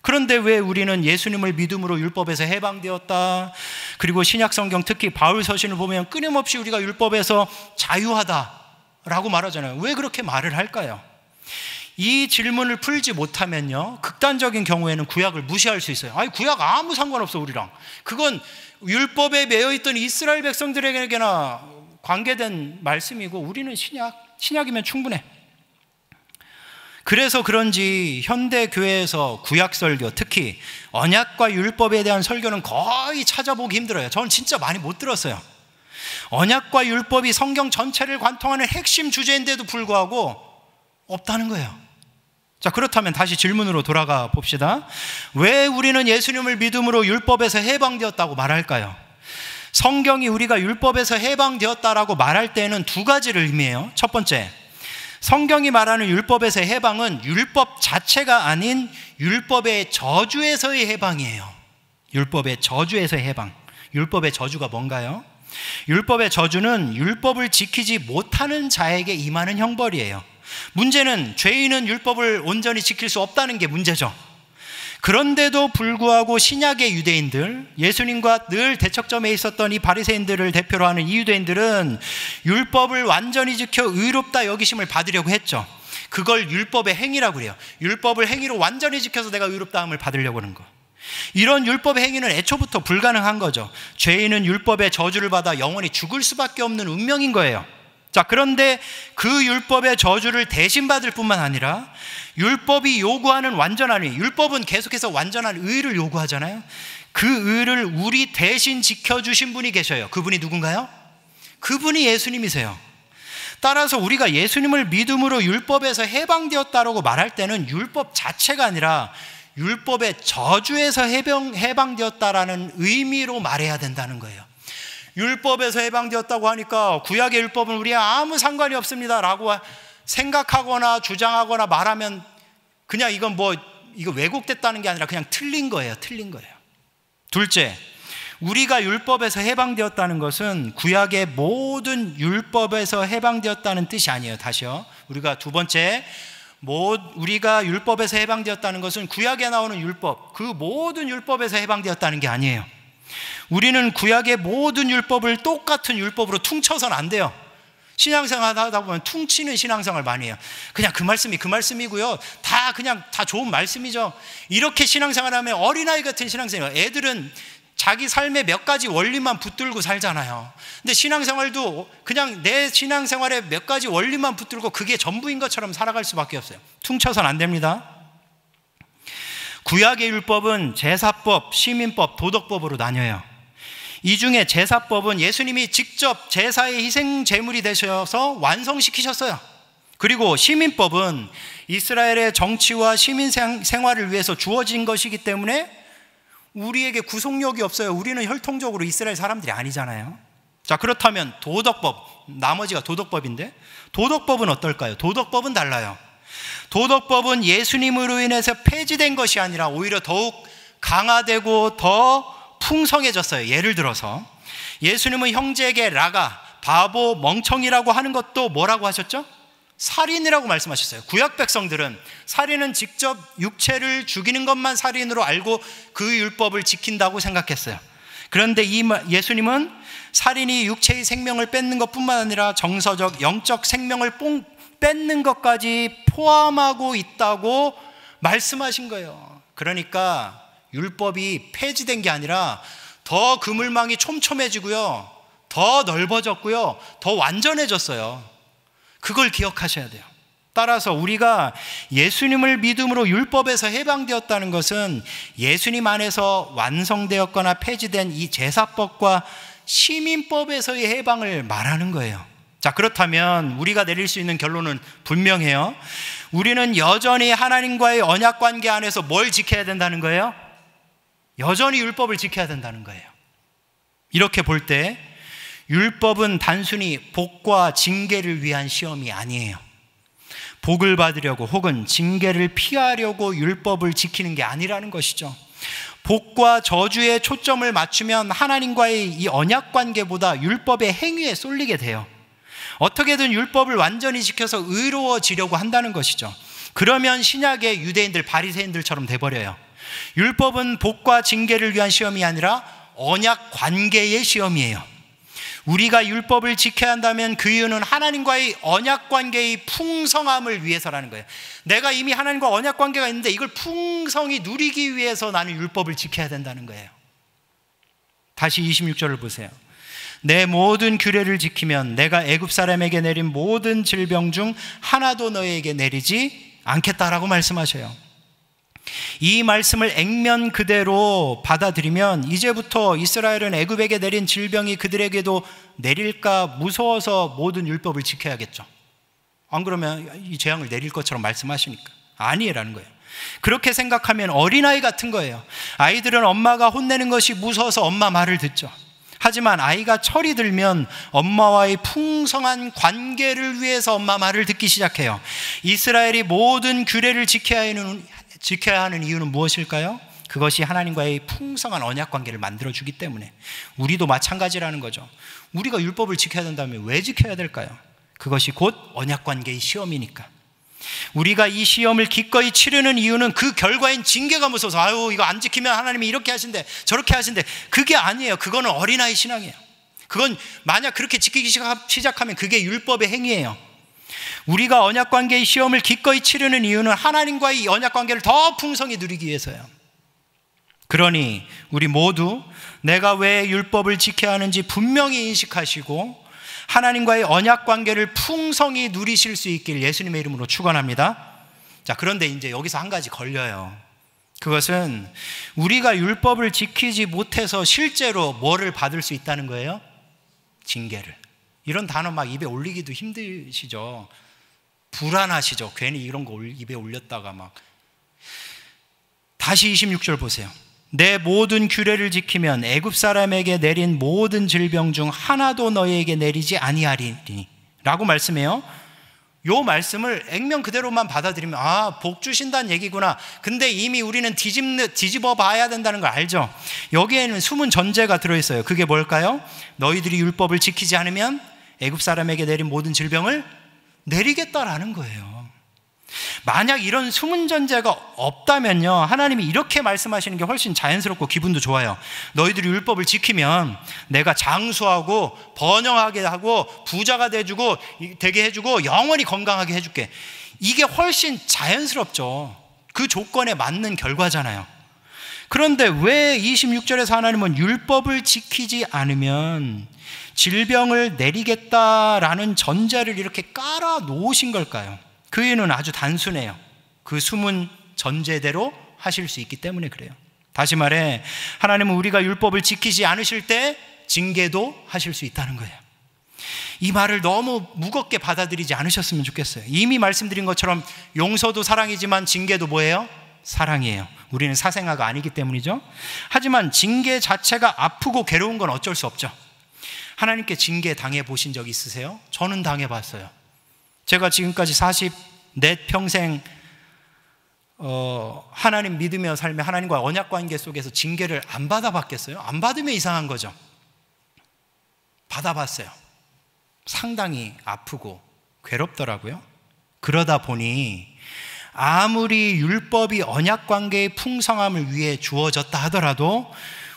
그런데 왜 우리는 예수님을 믿음으로 율법에서 해방되었다, 그리고 신약성경 특히 바울 서신을 보면 끊임없이 우리가 율법에서 자유하다라고 말하잖아요. 왜 그렇게 말을 할까요? 이 질문을 풀지 못하면요, 극단적인 경우에는 구약을 무시할 수 있어요. 구약 아무 상관없어 우리랑. 그건 율법에 매여있던 이스라엘 백성들에게나 관계된 말씀이고 우리는 신약이면 충분해. 그래서 그런지 현대 교회에서 구약 설교, 특히 언약과 율법에 대한 설교는 거의 찾아보기 힘들어요. 저는 진짜 많이 못 들었어요. 언약과 율법이 성경 전체를 관통하는 핵심 주제인데도 불구하고 없다는 거예요. 자, 그렇다면 다시 질문으로 돌아가 봅시다. 왜 우리는 예수님을 믿음으로 율법에서 해방되었다고 말할까요? 성경이 우리가 율법에서 해방되었다라고 말할 때는 두 가지를 의미해요. 첫 번째, 성경이 말하는 율법에서의 해방은 율법 자체가 아닌 율법의 저주에서의 해방이에요. 율법의 저주에서의 해방. 율법의 저주가 뭔가요? 율법의 저주는 율법을 지키지 못하는 자에게 임하는 형벌이에요. 문제는 죄인은 율법을 온전히 지킬 수 없다는 게 문제죠. 그런데도 불구하고 신약의 유대인들, 예수님과 늘 대척점에 있었던 이 바리새인들을 대표로 하는 이 유대인들은 율법을 완전히 지켜 의롭다 여기심을 받으려고 했죠. 그걸 율법의 행위라고 그래요. 율법을 행위로 완전히 지켜서 내가 의롭다함을 받으려고 하는 거. 이런 율법의 행위는 애초부터 불가능한 거죠. 죄인은 율법의 저주를 받아 영원히 죽을 수밖에 없는 운명인 거예요. 자, 그런데 그 율법의 저주를 대신 받을 뿐만 아니라 율법이 요구하는 완전한 의, 율법은 계속해서 완전한 의를 요구하잖아요. 그 의를 우리 대신 지켜주신 분이 계셔요. 그분이 누군가요? 그분이 예수님이세요. 따라서 우리가 예수님을 믿음으로 율법에서 해방되었다라고 말할 때는 율법 자체가 아니라 율법의 저주에서 해방되었다라는 의미로 말해야 된다는 거예요. 율법에서 해방되었다고 하니까 구약의 율법은 우리와 아무 상관이 없습니다 라고 생각하거나 주장하거나 말하면 그냥 이건 이거 왜곡됐다는 게 아니라 그냥 틀린 거예요. 틀린 거예요. 둘째, 우리가 율법에서 해방되었다는 것은 구약의 모든 율법에서 해방되었다는 뜻이 아니에요. 다시요. 우리가 두 번째, 우리가 율법에서 해방되었다는 것은 구약에 나오는 율법, 그 모든 율법에서 해방되었다는 게 아니에요. 우리는 구약의 모든 율법을 똑같은 율법으로 퉁쳐서는 안 돼요. 신앙생활 하다 보면 퉁치는 신앙생활 많이 해요. 그냥 그 말씀이 그 말씀이고요. 다 좋은 말씀이죠. 이렇게 신앙생활하면 어린아이 같은 신앙생활. 애들은 자기 삶의 몇 가지 원리만 붙들고 살잖아요. 근데 신앙생활도 그냥 내 신앙생활에 몇 가지 원리만 붙들고 그게 전부인 것처럼 살아갈 수밖에 없어요. 퉁쳐서는 안 됩니다. 구약의 율법은 제사법, 시민법, 도덕법으로 나뉘어요. 이 중에 제사법은 예수님이 직접 제사의 희생 제물이 되셔서 완성시키셨어요. 그리고 시민법은 이스라엘의 정치와 시민 생활을 위해서 주어진 것이기 때문에 우리에게 구속력이 없어요. 우리는 혈통적으로 이스라엘 사람들이 아니잖아요. 자, 그렇다면 도덕법, 나머지가 도덕법인데 도덕법은 어떨까요? 도덕법은 달라요. 도덕법은 예수님으로 인해서 폐지된 것이 아니라 오히려 더욱 강화되고 더 풍성해졌어요. 예를 들어서 예수님은 형제에게 라가, 바보, 멍청이라고 하는 것도 뭐라고 하셨죠? 살인이라고 말씀하셨어요. 구약 백성들은 살인은 직접 육체를 죽이는 것만 살인으로 알고 그 율법을 지킨다고 생각했어요. 그런데 예수님은 살인이 육체의 생명을 뺏는 것뿐만 아니라 정서적, 영적 생명을 뺏는 것까지 포함하고 있다고 말씀하신 거예요. 그러니까 율법이 폐지된 게 아니라 더 그물망이 촘촘해지고요, 더 넓어졌고요, 더 완전해졌어요. 그걸 기억하셔야 돼요. 따라서 우리가 예수님을 믿음으로 율법에서 해방되었다는 것은 예수님 안에서 완성되었거나 폐지된 이 제사법과 시민법에서의 해방을 말하는 거예요. 자, 그렇다면 우리가 내릴 수 있는 결론은 분명해요. 우리는 여전히 하나님과의 언약 관계 안에서 뭘 지켜야 된다는 거예요? 여전히 율법을 지켜야 된다는 거예요. 이렇게 볼 때 율법은 단순히 복과 징계를 위한 시험이 아니에요. 복을 받으려고 혹은 징계를 피하려고 율법을 지키는 게 아니라는 것이죠. 복과 저주에 초점을 맞추면 하나님과의 이 언약 관계보다 율법의 행위에 쏠리게 돼요. 어떻게든 율법을 완전히 지켜서 의로워지려고 한다는 것이죠. 그러면 신약의 유대인들, 바리새인들처럼 돼버려요. 율법은 복과 징계를 위한 시험이 아니라 언약 관계의 시험이에요. 우리가 율법을 지켜야 한다면 그 이유는 하나님과의 언약 관계의 풍성함을 위해서라는 거예요. 내가 이미 하나님과 언약 관계가 있는데 이걸 풍성히 누리기 위해서 나는 율법을 지켜야 된다는 거예요. 다시 26절을 보세요. 내 모든 규례를 지키면 내가 애굽 사람에게 내린 모든 질병 중 하나도 너에게 내리지 않겠다라고 말씀하셔요. 이 말씀을 액면 그대로 받아들이면 이제부터 이스라엘은 애굽에게 내린 질병이 그들에게도 내릴까 무서워서 모든 율법을 지켜야겠죠. 안 그러면 이 재앙을 내릴 것처럼 말씀하시니까 아니라는 거예요. 그렇게 생각하면 어린아이 같은 거예요. 아이들은 엄마가 혼내는 것이 무서워서 엄마 말을 듣죠. 하지만 아이가 철이 들면 엄마와의 풍성한 관계를 위해서 엄마 말을 듣기 시작해요. 이스라엘이 모든 규례를 지켜야 하는 이유는 무엇일까요? 그것이 하나님과의 풍성한 언약 관계를 만들어주기 때문에. 우리도 마찬가지라는 거죠. 우리가 율법을 지켜야 된다면 왜 지켜야 될까요? 그것이 곧 언약 관계의 시험이니까. 우리가 이 시험을 기꺼이 치르는 이유는 그 결과인 징계가 무서워서 아유 이거 안 지키면 하나님이 이렇게 하신대 저렇게 하신대. 그게 아니에요. 그거는 어린아이 신앙이에요. 그건 만약 그렇게 지키기 시작하면 그게 율법의 행위예요. 우리가 언약관계의 시험을 기꺼이 치르는 이유는 하나님과의 언약관계를 더 풍성히 누리기 위해서요. 그러니 우리 모두 내가 왜 율법을 지켜야 하는지 분명히 인식하시고 하나님과의 언약관계를 풍성히 누리실 수 있길 예수님의 이름으로 축원합니다. 자, 그런데 이제 여기서 한 가지 걸려요. 그것은 우리가 율법을 지키지 못해서 실제로 뭐를 받을 수 있다는 거예요? 징계를. 이런 단어 막 입에 올리기도 힘드시죠? 불안하시죠? 괜히 이런 거 입에 올렸다가 막. 다시 26절 보세요. 내 모든 규례를 지키면 애굽 사람에게 내린 모든 질병 중 하나도 너희에게 내리지 아니하리니 라고 말씀해요. 요 말씀을 액면 그대로만 받아들이면 아, 복 주신다는 얘기구나. 근데 이미 우리는 뒤집어 봐야 된다는 걸 알죠? 여기에는 숨은 전제가 들어있어요. 그게 뭘까요? 너희들이 율법을 지키지 않으면 애굽 사람에게 내린 모든 질병을 내리겠다라는 거예요. 만약 이런 숨은 전제가 없다면요, 하나님이 이렇게 말씀하시는 게 훨씬 자연스럽고 기분도 좋아요. 너희들이 율법을 지키면 내가 장수하고 번영하게 하고 부자가 되게 해주고 영원히 건강하게 해줄게. 이게 훨씬 자연스럽죠. 그 조건에 맞는 결과잖아요. 그런데 왜 26절에서 하나님은 율법을 지키지 않으면 질병을 내리겠다라는 전제를 이렇게 깔아 놓으신 걸까요? 그 이유는 아주 단순해요. 그 숨은 전제대로 하실 수 있기 때문에 그래요. 다시 말해 하나님은 우리가 율법을 지키지 않으실 때 징계도 하실 수 있다는 거예요. 이 말을 너무 무겁게 받아들이지 않으셨으면 좋겠어요. 이미 말씀드린 것처럼 용서도 사랑이지만 징계도 뭐예요? 사랑이에요. 우리는 사생아가 아니기 때문이죠. 하지만 징계 자체가 아프고 괴로운 건 어쩔 수 없죠. 하나님께 징계 당해보신 적 있으세요? 저는 당해봤어요. 제가 지금까지 44평생 하나님 믿으며 살며 하나님과 언약관계 속에서 징계를 안 받아봤겠어요? 안 받으면 이상한 거죠. 받아봤어요. 상당히 아프고 괴롭더라고요. 그러다 보니 아무리 율법이 언약관계의 풍성함을 위해 주어졌다 하더라도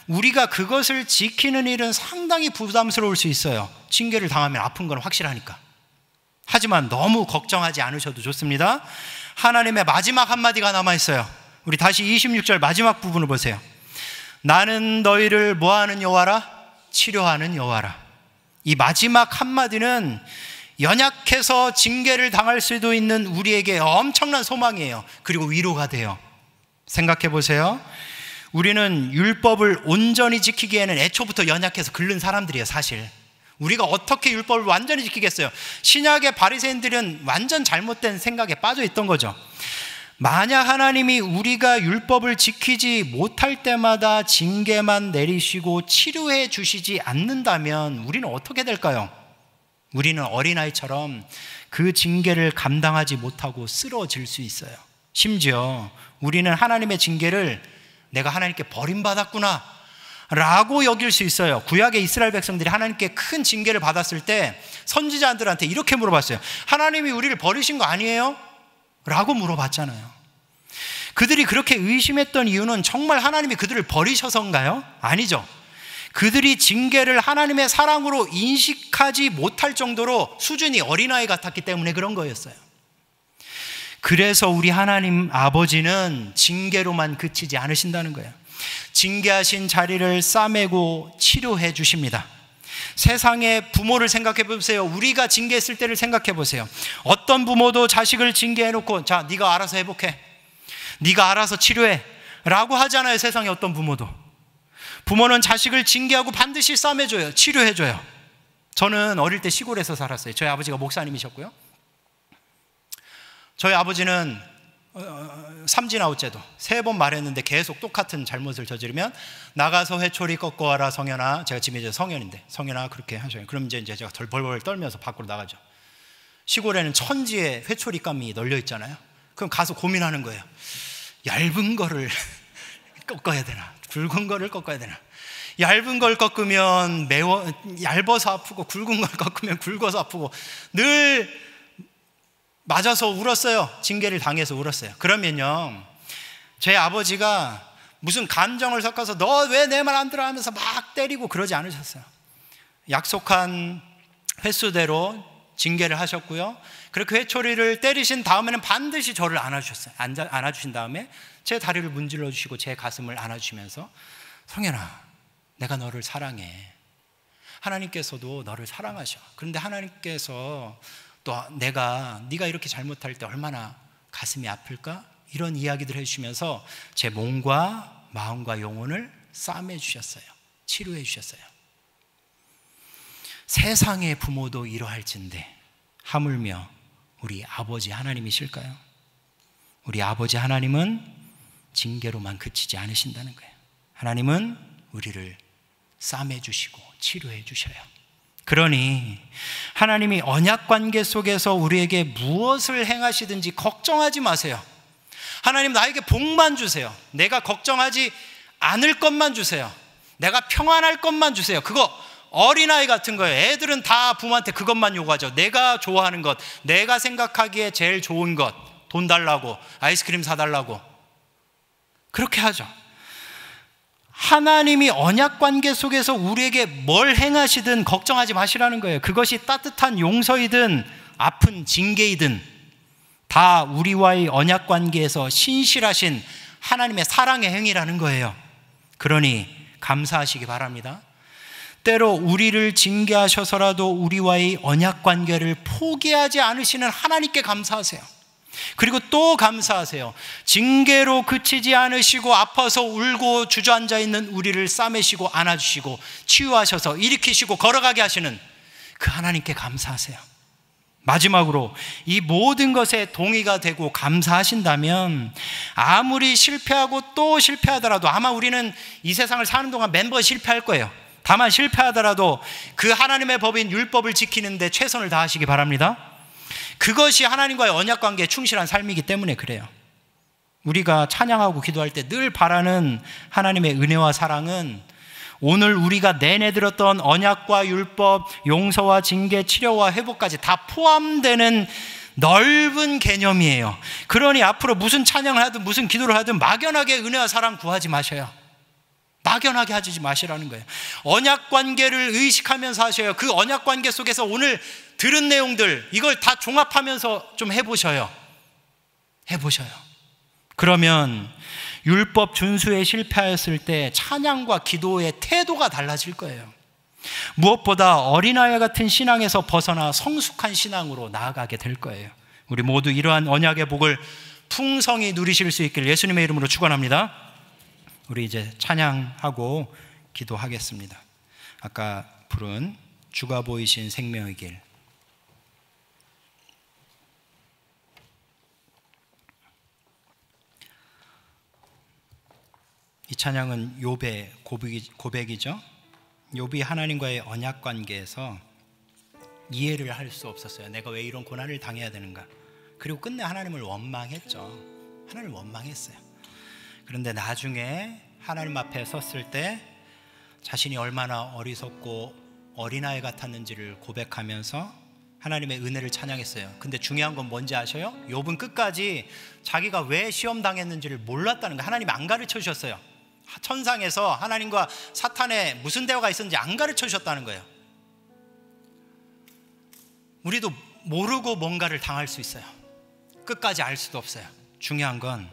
우리가 그것을 지키는 일은 상당히 부담스러울 수 있어요. 징계를 당하면 아픈 건 확실하니까. 하지만 너무 걱정하지 않으셔도 좋습니다. 하나님의 마지막 한마디가 남아있어요. 우리 다시 26절 마지막 부분을 보세요. 나는 너희를 뭐하는 여호와라? 치료하는 여호와라. 이 마지막 한마디는 연약해서 징계를 당할 수도 있는 우리에게 엄청난 소망이에요. 그리고 위로가 돼요. 생각해 보세요. 우리는 율법을 온전히 지키기에는 애초부터 연약해서 끓는 사람들이에요. 사실 우리가 어떻게 율법을 완전히 지키겠어요? 신약의 바리새인들은 완전 잘못된 생각에 빠져 있던 거죠. 만약 하나님이 우리가 율법을 지키지 못할 때마다 징계만 내리시고 치료해 주시지 않는다면 우리는 어떻게 될까요? 우리는 어린아이처럼 그 징계를 감당하지 못하고 쓰러질 수 있어요. 심지어 우리는 하나님의 징계를 내가 하나님께 버림받았구나 라고 여길 수 있어요. 구약의 이스라엘 백성들이 하나님께 큰 징계를 받았을 때 선지자들한테 이렇게 물어봤어요. 하나님이 우리를 버리신 거 아니에요? 라고 물어봤잖아요. 그들이 그렇게 의심했던 이유는 정말 하나님이 그들을 버리셔서인가요? 아니죠. 그들이 징계를 하나님의 사랑으로 인식하지 못할 정도로 수준이 어린아이 같았기 때문에 그런 거였어요. 그래서 우리 하나님 아버지는 징계로만 그치지 않으신다는 거예요. 징계하신 자리를 싸매고 치료해 주십니다. 세상의 부모를 생각해 보세요. 우리가 징계했을 때를 생각해 보세요. 어떤 부모도 자식을 징계해 놓고 자, 네가 알아서 회복해, 네가 알아서 치료해 라고 하잖아요. 세상의 어떤 부모도. 부모는 자식을 징계하고 반드시 싸매줘요. 치료해줘요. 저는 어릴 때 시골에서 살았어요. 저희 아버지가 목사님이셨고요. 저희 아버지는 삼진아웃제도 3번 말했는데 계속 똑같은 잘못을 저지르면 나가서 회초리 꺾어 와라 성현아. 제가 지금 이제 성현인데 성현아 그렇게 하셔요. 그럼 이제 제가 벌벌 떨면서 밖으로 나가죠. 시골에는 천지에 회초리감이 널려 있잖아요. 그럼 가서 고민하는 거예요. 얇은 거를 꺾어야 되나 굵은 거를 꺾어야 되나. 얇은 걸 꺾으면 얇아서 아프고 굵은 걸 꺾으면 굵어서 아프고 늘 맞아서 울었어요. 징계를 당해서 울었어요. 그러면요, 제 아버지가 무슨 감정을 섞어서 너 왜 내 말 안 들어 하면서 막 때리고 그러지 않으셨어요. 약속한 횟수대로 징계를 하셨고요. 그렇게 회초리를 때리신 다음에는 반드시 저를 안아주셨어요. 안아주신 다음에 제 다리를 문질러 주시고 제 가슴을 안아주시면서 성현아, 내가 너를 사랑해. 하나님께서도 너를 사랑하셔. 그런데 하나님께서 또 네가 이렇게 잘못할 때 얼마나 가슴이 아플까? 이런 이야기들 해주시면서 제 몸과 마음과 영혼을 싸매 주셨어요. 치료해 주셨어요. 세상의 부모도 이러할진데 하물며 우리 아버지 하나님이실까요? 우리 아버지 하나님은 징계로만 그치지 않으신다는 거예요. 하나님은 우리를 싸매 주시고 치료해 주셔요. 그러니 하나님이 언약관계 속에서 우리에게 무엇을 행하시든지 걱정하지 마세요. 하나님, 나에게 복만 주세요. 내가 걱정하지 않을 것만 주세요. 내가 평안할 것만 주세요. 그거 어린아이 같은 거예요. 애들은 다 부모한테 그것만 요구하죠. 내가 좋아하는 것, 내가 생각하기에 제일 좋은 것, 돈 달라고, 아이스크림 사달라고 그렇게 하죠. 하나님이 언약관계 속에서 우리에게 뭘 행하시든 걱정하지 마시라는 거예요. 그것이 따뜻한 용서이든 아픈 징계이든 다 우리와의 언약관계에서 신실하신 하나님의 사랑의 행위라는 거예요. 그러니 감사하시기 바랍니다. 때로 우리를 징계하셔서라도 우리와의 언약관계를 포기하지 않으시는 하나님께 감사하세요. 그리고 또 감사하세요. 징계로 그치지 않으시고 아파서 울고 주저앉아 있는 우리를 싸매시고 안아주시고 치유하셔서 일으키시고 걸어가게 하시는 그 하나님께 감사하세요. 마지막으로 이 모든 것에 동의가 되고 감사하신다면 아무리 실패하고 또 실패하더라도 아마 우리는 이 세상을 사는 동안 멤버 실패할 거예요. 다만 실패하더라도 그 하나님의 법인 율법을 지키는데 최선을 다하시기 바랍니다. 그것이 하나님과의 언약관계에 충실한 삶이기 때문에 그래요. 우리가 찬양하고 기도할 때 늘 바라는 하나님의 은혜와 사랑은 오늘 우리가 내내 들었던 언약과 율법, 용서와 징계, 치료와 회복까지 다 포함되는 넓은 개념이에요. 그러니 앞으로 무슨 찬양을 하든 무슨 기도를 하든 막연하게 은혜와 사랑 구하지 마셔요. 막연하게 하지 마시라는 거예요. 언약관계를 의식하면서 하셔요. 그 언약관계 속에서 오늘 들은 내용들 이걸 다 종합하면서 좀 해보셔요. 그러면 율법 준수에 실패하였을 때 찬양과 기도의 태도가 달라질 거예요. 무엇보다 어린아이 같은 신앙에서 벗어나 성숙한 신앙으로 나아가게 될 거예요. 우리 모두 이러한 언약의 복을 풍성히 누리실 수 있길 예수님의 이름으로 축원합니다. 우리 이제 찬양하고 기도하겠습니다. 아까 부른 주가 보이신 생명의 길. 이 찬양은 욥의 고백이죠. 욥이 하나님과의 언약 관계에서 이해를 할 수 없었어요. 내가 왜 이런 고난을 당해야 되는가. 그리고 끝내 하나님을 원망했죠. 하나님을 원망했어요. 그런데 나중에 하나님 앞에 섰을 때 자신이 얼마나 어리석고 어린아이 같았는지를 고백하면서 하나님의 은혜를 찬양했어요. 근데 중요한 건 뭔지 아셔요? 욥은 끝까지 자기가 왜 시험 당했는지를 몰랐다는 거예요. 하나님이 안 가르쳐 주셨어요. 천상에서 하나님과 사탄의 무슨 대화가 있었는지 안 가르쳐 주셨다는 거예요. 우리도 모르고 뭔가를 당할 수 있어요. 끝까지 알 수도 없어요. 중요한 건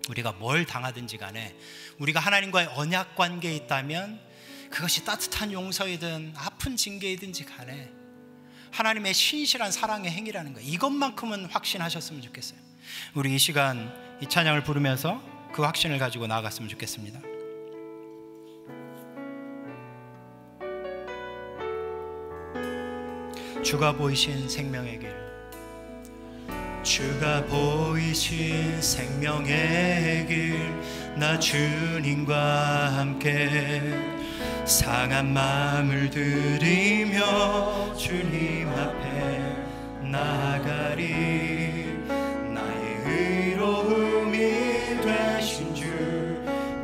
우리가 뭘 당하든지 간에 우리가 하나님과의 언약 관계에 있다면 그것이 따뜻한 용서이든 아픈 징계이든지 간에 하나님의 신실한 사랑의 행위라는 거예요. 이것만큼은 확신하셨으면 좋겠어요. 우리 이 시간 이 찬양을 부르면서 그 확신을 가지고 나아갔으면 좋겠습니다. 주가 보이신 생명의 길, 주가 보이신 생명의 길, 나 주님과 함께 상한 마음을 들이며 주님 앞에 나아가리. 나의 의로움이 되신 주,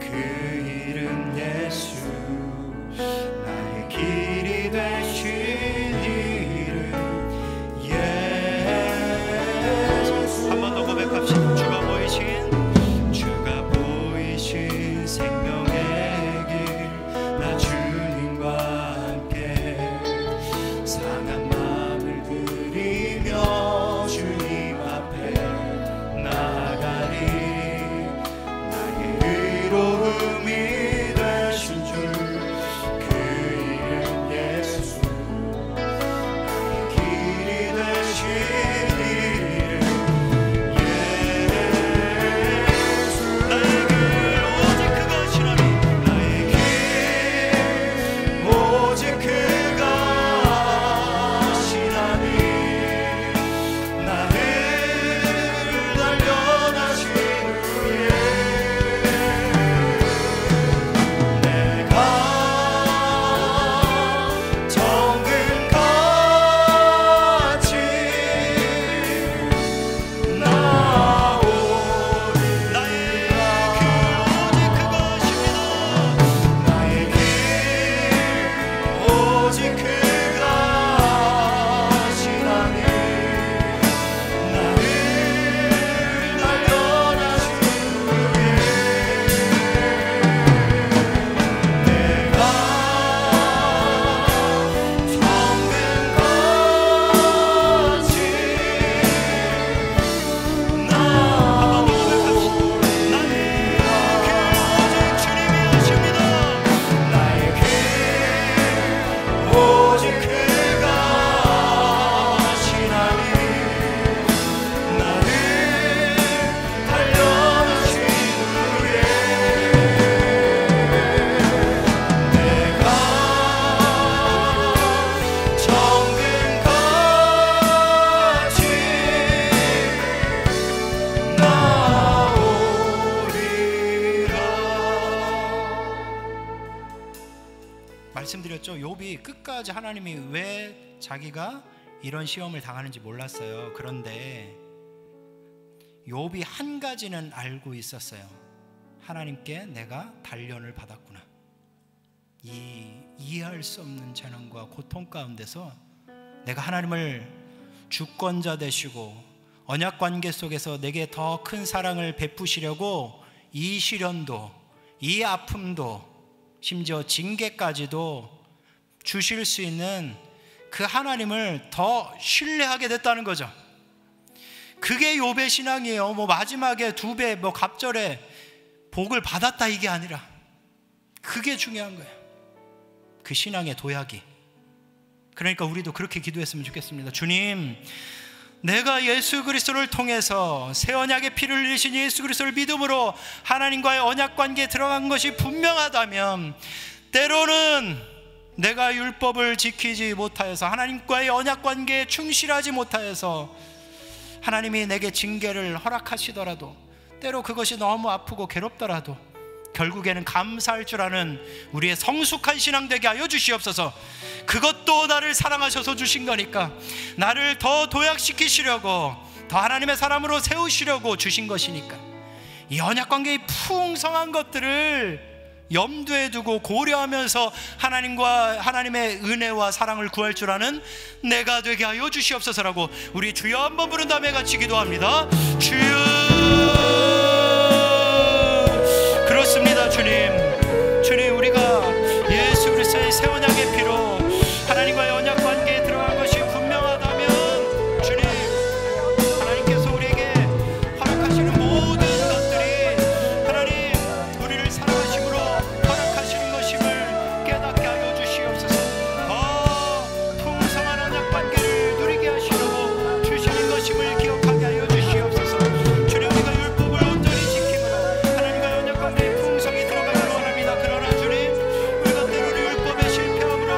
그 이름 예수, 나의 길이 되신 이름 예수. 말씀드렸죠. 욥이 끝까지 하나님이 왜 자기가 이런 시험을 당하는지 몰랐어요. 그런데 욥이 한 가지는 알고 있었어요. 하나님께 내가 단련을 받았구나. 이 이해할 수 없는 재난과 고통 가운데서 내가 하나님을 주권자 되시고 언약 관계 속에서 내게 더 큰 사랑을 베푸시려고 이 시련도, 이 아픔도, 심지어 징계까지도 주실 수 있는 그 하나님을 더 신뢰하게 됐다는 거죠. 그게 욥의 신앙이에요. 뭐 마지막에 2배 뭐 갑절에 복을 받았다 이게 아니라 그게 중요한 거예요. 그 신앙의 도약이. 그러니까 우리도 그렇게 기도했으면 좋겠습니다. 주님, 내가 예수 그리스도를 통해서 새 언약의 피를 흘리신 예수 그리스도를 믿음으로 하나님과의 언약 관계에 들어간 것이 분명하다면 때로는 내가 율법을 지키지 못하여서 하나님과의 언약 관계에 충실하지 못하여서 하나님이 내게 징계를 허락하시더라도, 때로 그것이 너무 아프고 괴롭더라도 결국에는 감사할 줄 아는 우리의 성숙한 신앙 되게 하여 주시옵소서. 그것도 나를 사랑하셔서 주신 거니까 나를 더 도약시키시려고, 더 하나님의 사람으로 세우시려고 주신 것이니까 이 언약관계의 풍성한 것들을 염두에 두고 고려하면서 하나님과 하나님의 은혜와 사랑을 구할 줄 아는 내가 되게 하여 주시옵소서라고 우리 주여 한번 부른 다음에 같이 기도합니다. 주여. 그렇습니다. 주님, 우리가 예수 그리스도의 새 언약의 피로 하나님과의 언약 관계에 들어간 것이 분명하다면 주님, 하나님께서 우리에게 허락하시는 모든 것들이 하나님 우리를 사랑하심으로 허락하시는 것임을 깨닫게 하여 주시옵소서. 더 풍성한 언약 관계를 누리게 하시려고 주시는 것임을 기억하게 하여 주시옵소서. 주님, 우리가 율법을 온전히 지킴으로 하나님과의 언약 관계에 풍성히 들어가기를 원합니다. 그러나 주님, 우리가 때로는 율법에 실패함으로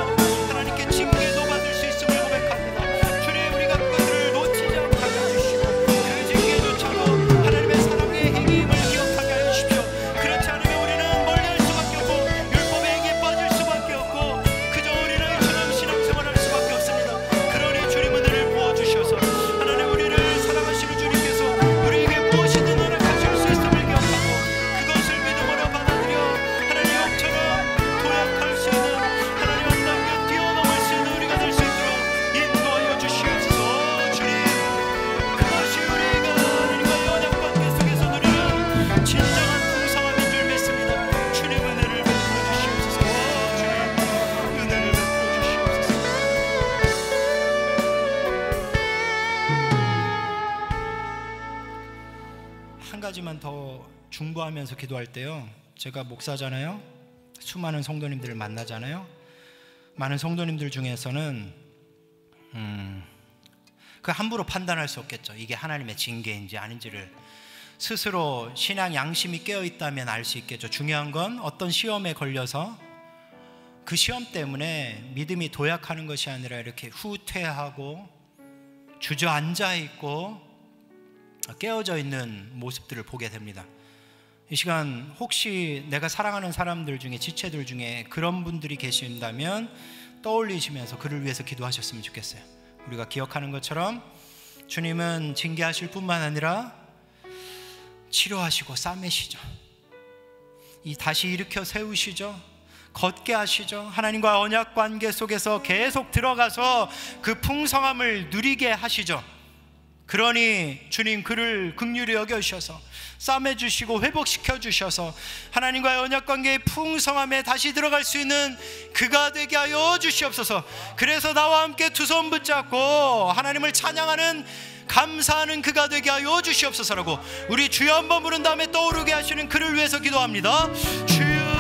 하나님께 징계도 받을 수 있음을 고백합니다. 주님, 우리가 그것을 놓치지 않게 하여 주시고 그 징계조차도 하나님의 사랑의 행위임을 기억하게 하여 주십시오. 그렇지 않으면 우리는 멀리할 수밖에 없고 율법의 행위에 빠질 수밖에 없고 그저 어린아이처럼 신앙생활할 수밖에 없습니다. 그러니 주님, 은혜를 부어주셔서 하나님 우리를 사랑하시는 주님께서 우리에게 무엇이든 허락하실 수 있음을 기억하고 그것을 믿음으로 받아들여 하나님 욥처럼 도약할 수 있는, 하나님 한 단계 뛰어넘을 수 있는 우리가 될 수 있도록 인도하여 주시옵소서. 주님, 그것이 우리가 하나님과의 언약 관계 속에서 누리는 진정한 풍성함인 줄 믿습니다. 주님, 은혜를 베풀어 주시옵소서. 주님, 은혜를 베풀어 주시옵소서. 한 가지만 더 중보하면서 기도할 때요, 제가 목사잖아요. 수많은 성도님들을 만나잖아요. 많은 성도님들 중에서는 그 함부로 판단할 수 없겠죠. 이게 하나님의 징계인지 아닌지를 스스로 신앙 양심이 깨어있다면 알 수 있겠죠. 중요한 건 어떤 시험에 걸려서 그 시험 때문에 믿음이 도약하는 것이 아니라 이렇게 후퇴하고 주저앉아 있고 깨어져 있는 모습들을 보게 됩니다. 이 시간 혹시 내가 사랑하는 사람들 중에, 지체들 중에 그런 분들이 계신다면 떠올리시면서 그를 위해서 기도하셨으면 좋겠어요. 우리가 기억하는 것처럼 주님은 징계하실 뿐만 아니라 치료하시고 싸매시죠. 다시 일으켜 세우시죠. 걷게 하시죠. 하나님과 언약 관계 속에서 계속 들어가서 그 풍성함을 누리게 하시죠. 그러니 주님, 그를 긍휼히 여겨주셔서 싸매주시고 회복시켜 주셔서 하나님과의 언약관계의 풍성함에 다시 들어갈 수 있는 그가 되게 하여 주시옵소서. 그래서 나와 함께 두 손 붙잡고 하나님을 찬양하는, 감사하는 그가 되게 하여 주시옵소서라고 우리 주여 한번 부른 다음에 떠오르게 하시는 그를 위해서 기도합니다. 주여.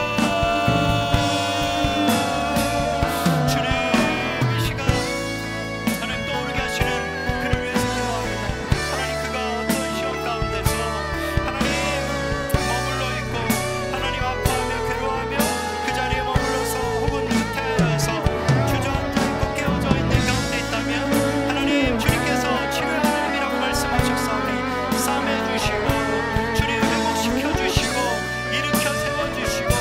주시고 주님 회복시켜 주시고 일으켜 세워 주시고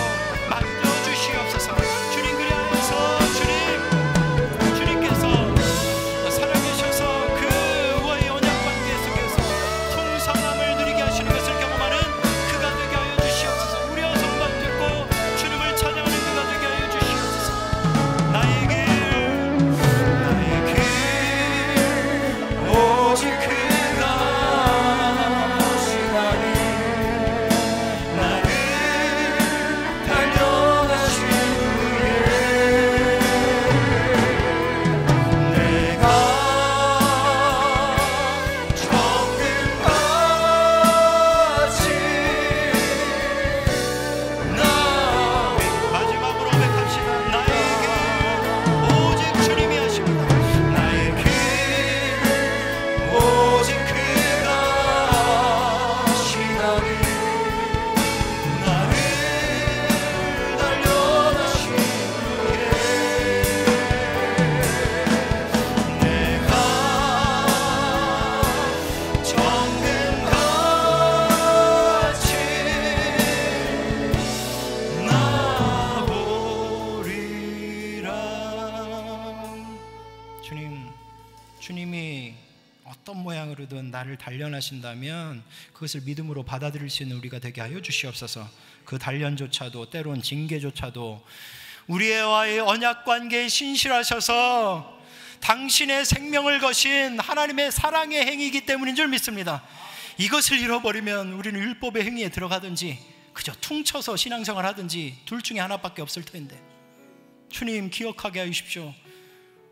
나를 단련하신다면 그것을 믿음으로 받아들일 수 있는 우리가 되게 하여 주시옵소서. 그 단련조차도 때론 징계조차도 우리와의 언약 관계에 신실하셔서 당신의 생명을 거신 하나님의 사랑의 행위이기 때문인 줄 믿습니다. 이것을 잃어버리면 우리는 율법의 행위에 들어가든지 그저 퉁쳐서 신앙생활 하든지 둘 중에 하나밖에 없을 텐데, 주님 기억하게 하여 주십시오.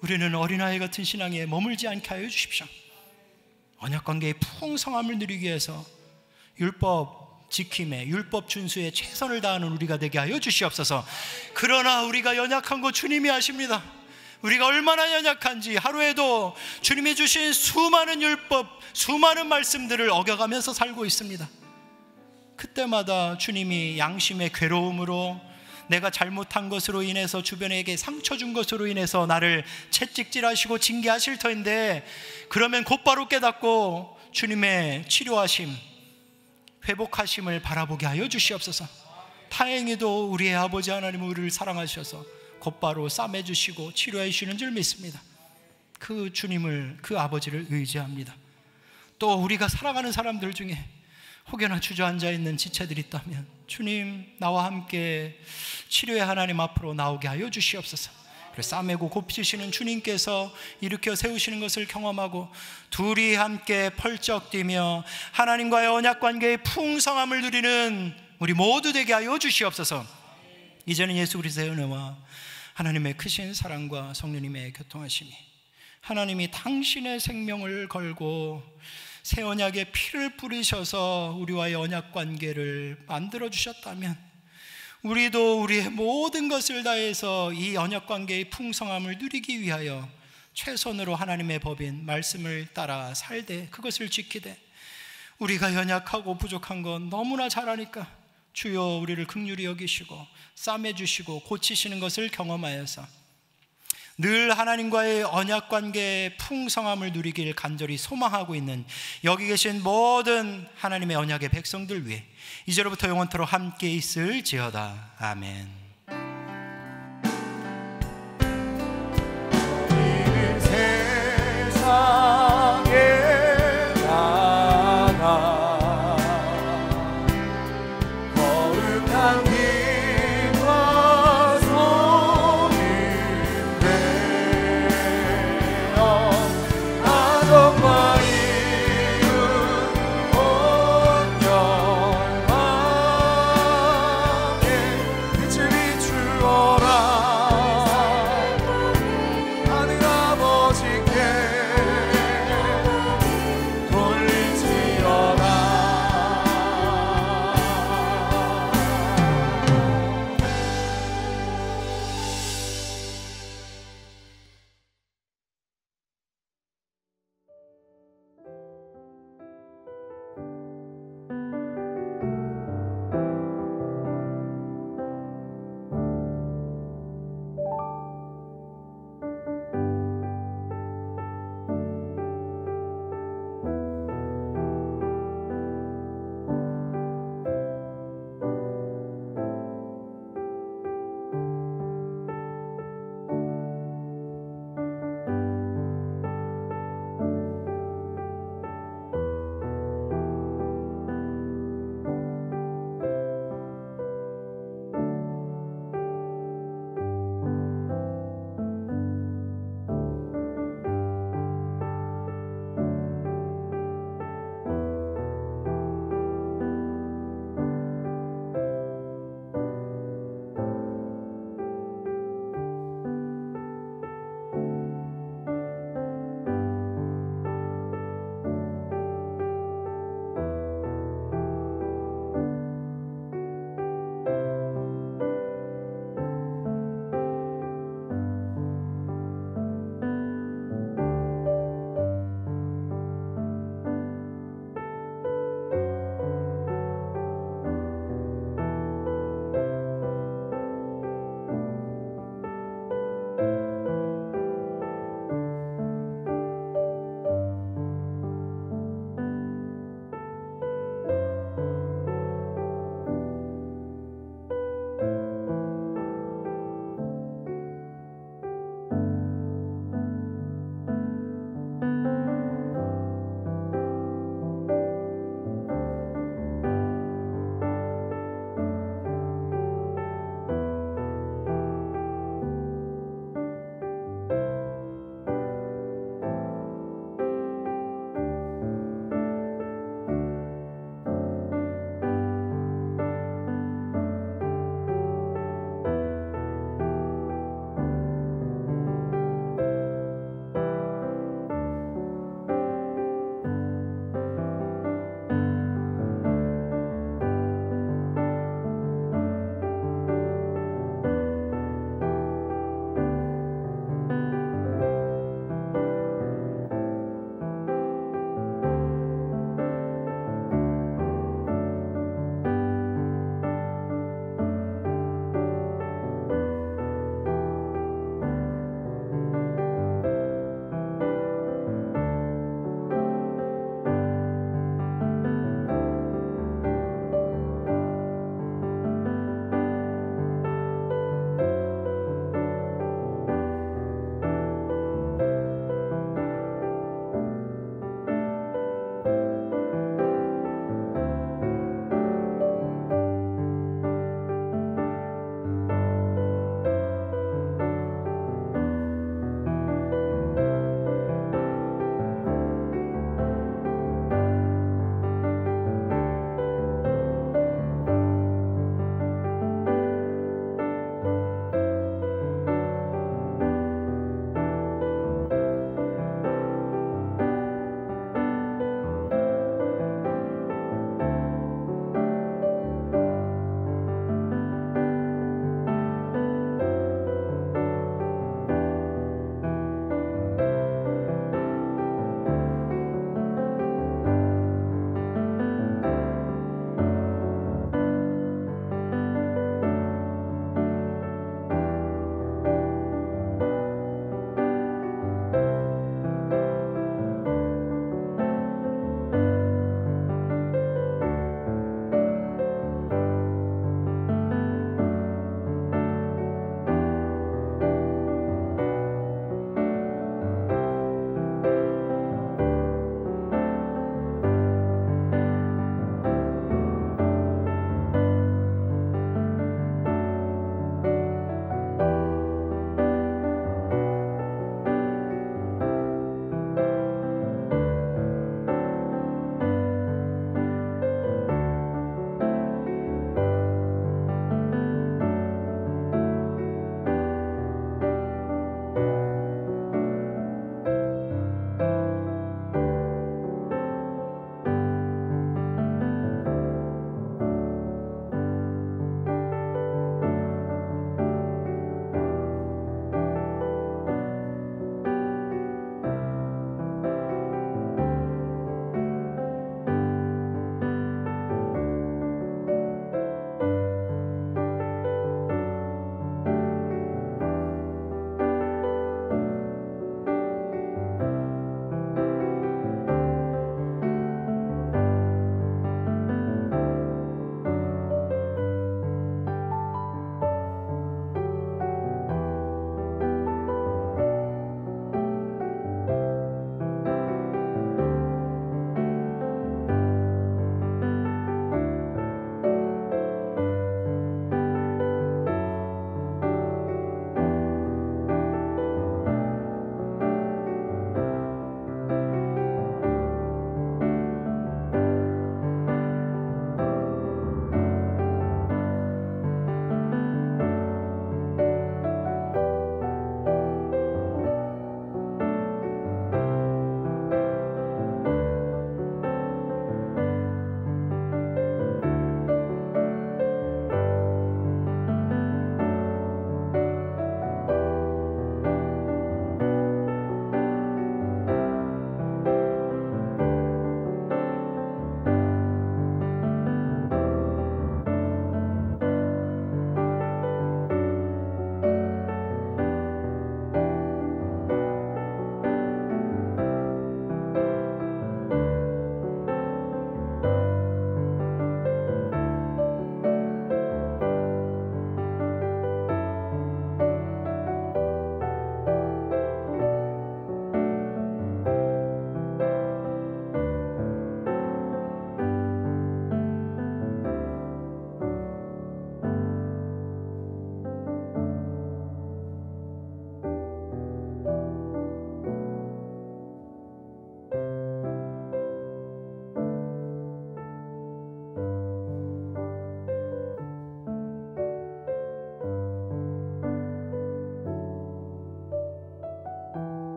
우리는 어린아이 같은 신앙에 머물지 않게 하여 주십시오. 언약관계의 풍성함을 누리기 위해서 율법 지킴에, 율법 준수에 최선을 다하는 우리가 되게 하여 주시옵소서. 그러나 우리가 연약한 거 주님이 아십니다. 우리가 얼마나 연약한지 하루에도 주님이 주신 수많은 율법, 수많은 말씀들을 어겨가면서 살고 있습니다. 그때마다 주님이 양심의 괴로움으로, 내가 잘못한 것으로 인해서 주변에게 상처 준 것으로 인해서 나를 채찍질하시고 징계하실 터인데, 그러면 곧바로 깨닫고 주님의 치료하심, 회복하심을 바라보게 하여 주시옵소서. 다행히도 우리의 아버지 하나님은 우리를 사랑하셔서 곧바로 싸매주시고 치료해 주시는 줄 믿습니다. 그 주님을, 그 아버지를 의지합니다. 또 우리가 살아가는 사람들 중에 혹여나 주저앉아 있는 지체들이 있다면 주님, 나와 함께 치료의 하나님 앞으로 나오게 하여 주시옵소서. 싸매고 곱히시는 주님께서 일으켜 세우시는 것을 경험하고 둘이 함께 펄쩍 뛰며 하나님과의 언약관계의 풍성함을 누리는 우리 모두 되게 하여 주시옵소서. 이제는 예수 그리스도의 은혜와 하나님의 크신 사랑과 성령님의 교통하심이, 하나님이 당신의 생명을 걸고 새 언약의 피를 뿌리셔서 우리와의 언약관계를 만들어주셨다면, 우리도 우리의 모든 것을 다해서 이 언약관계의 풍성함을 누리기 위하여 최선으로 하나님의 법인 말씀을 따라 살되 그것을 지키되, 우리가 연약하고 부족한 건 너무나 잘 아니까 주여 우리를 긍휼히 여기시고 싸매주시고 고치시는 것을 경험하여서 늘 하나님과의 언약관계의 풍성함을 누리길 간절히 소망하고 있는 여기 계신 모든 하나님의 언약의 백성들 위해 이제로부터 영원토록 함께 있을지어다. 아멘. 이는 세상에 나가 거룩한 길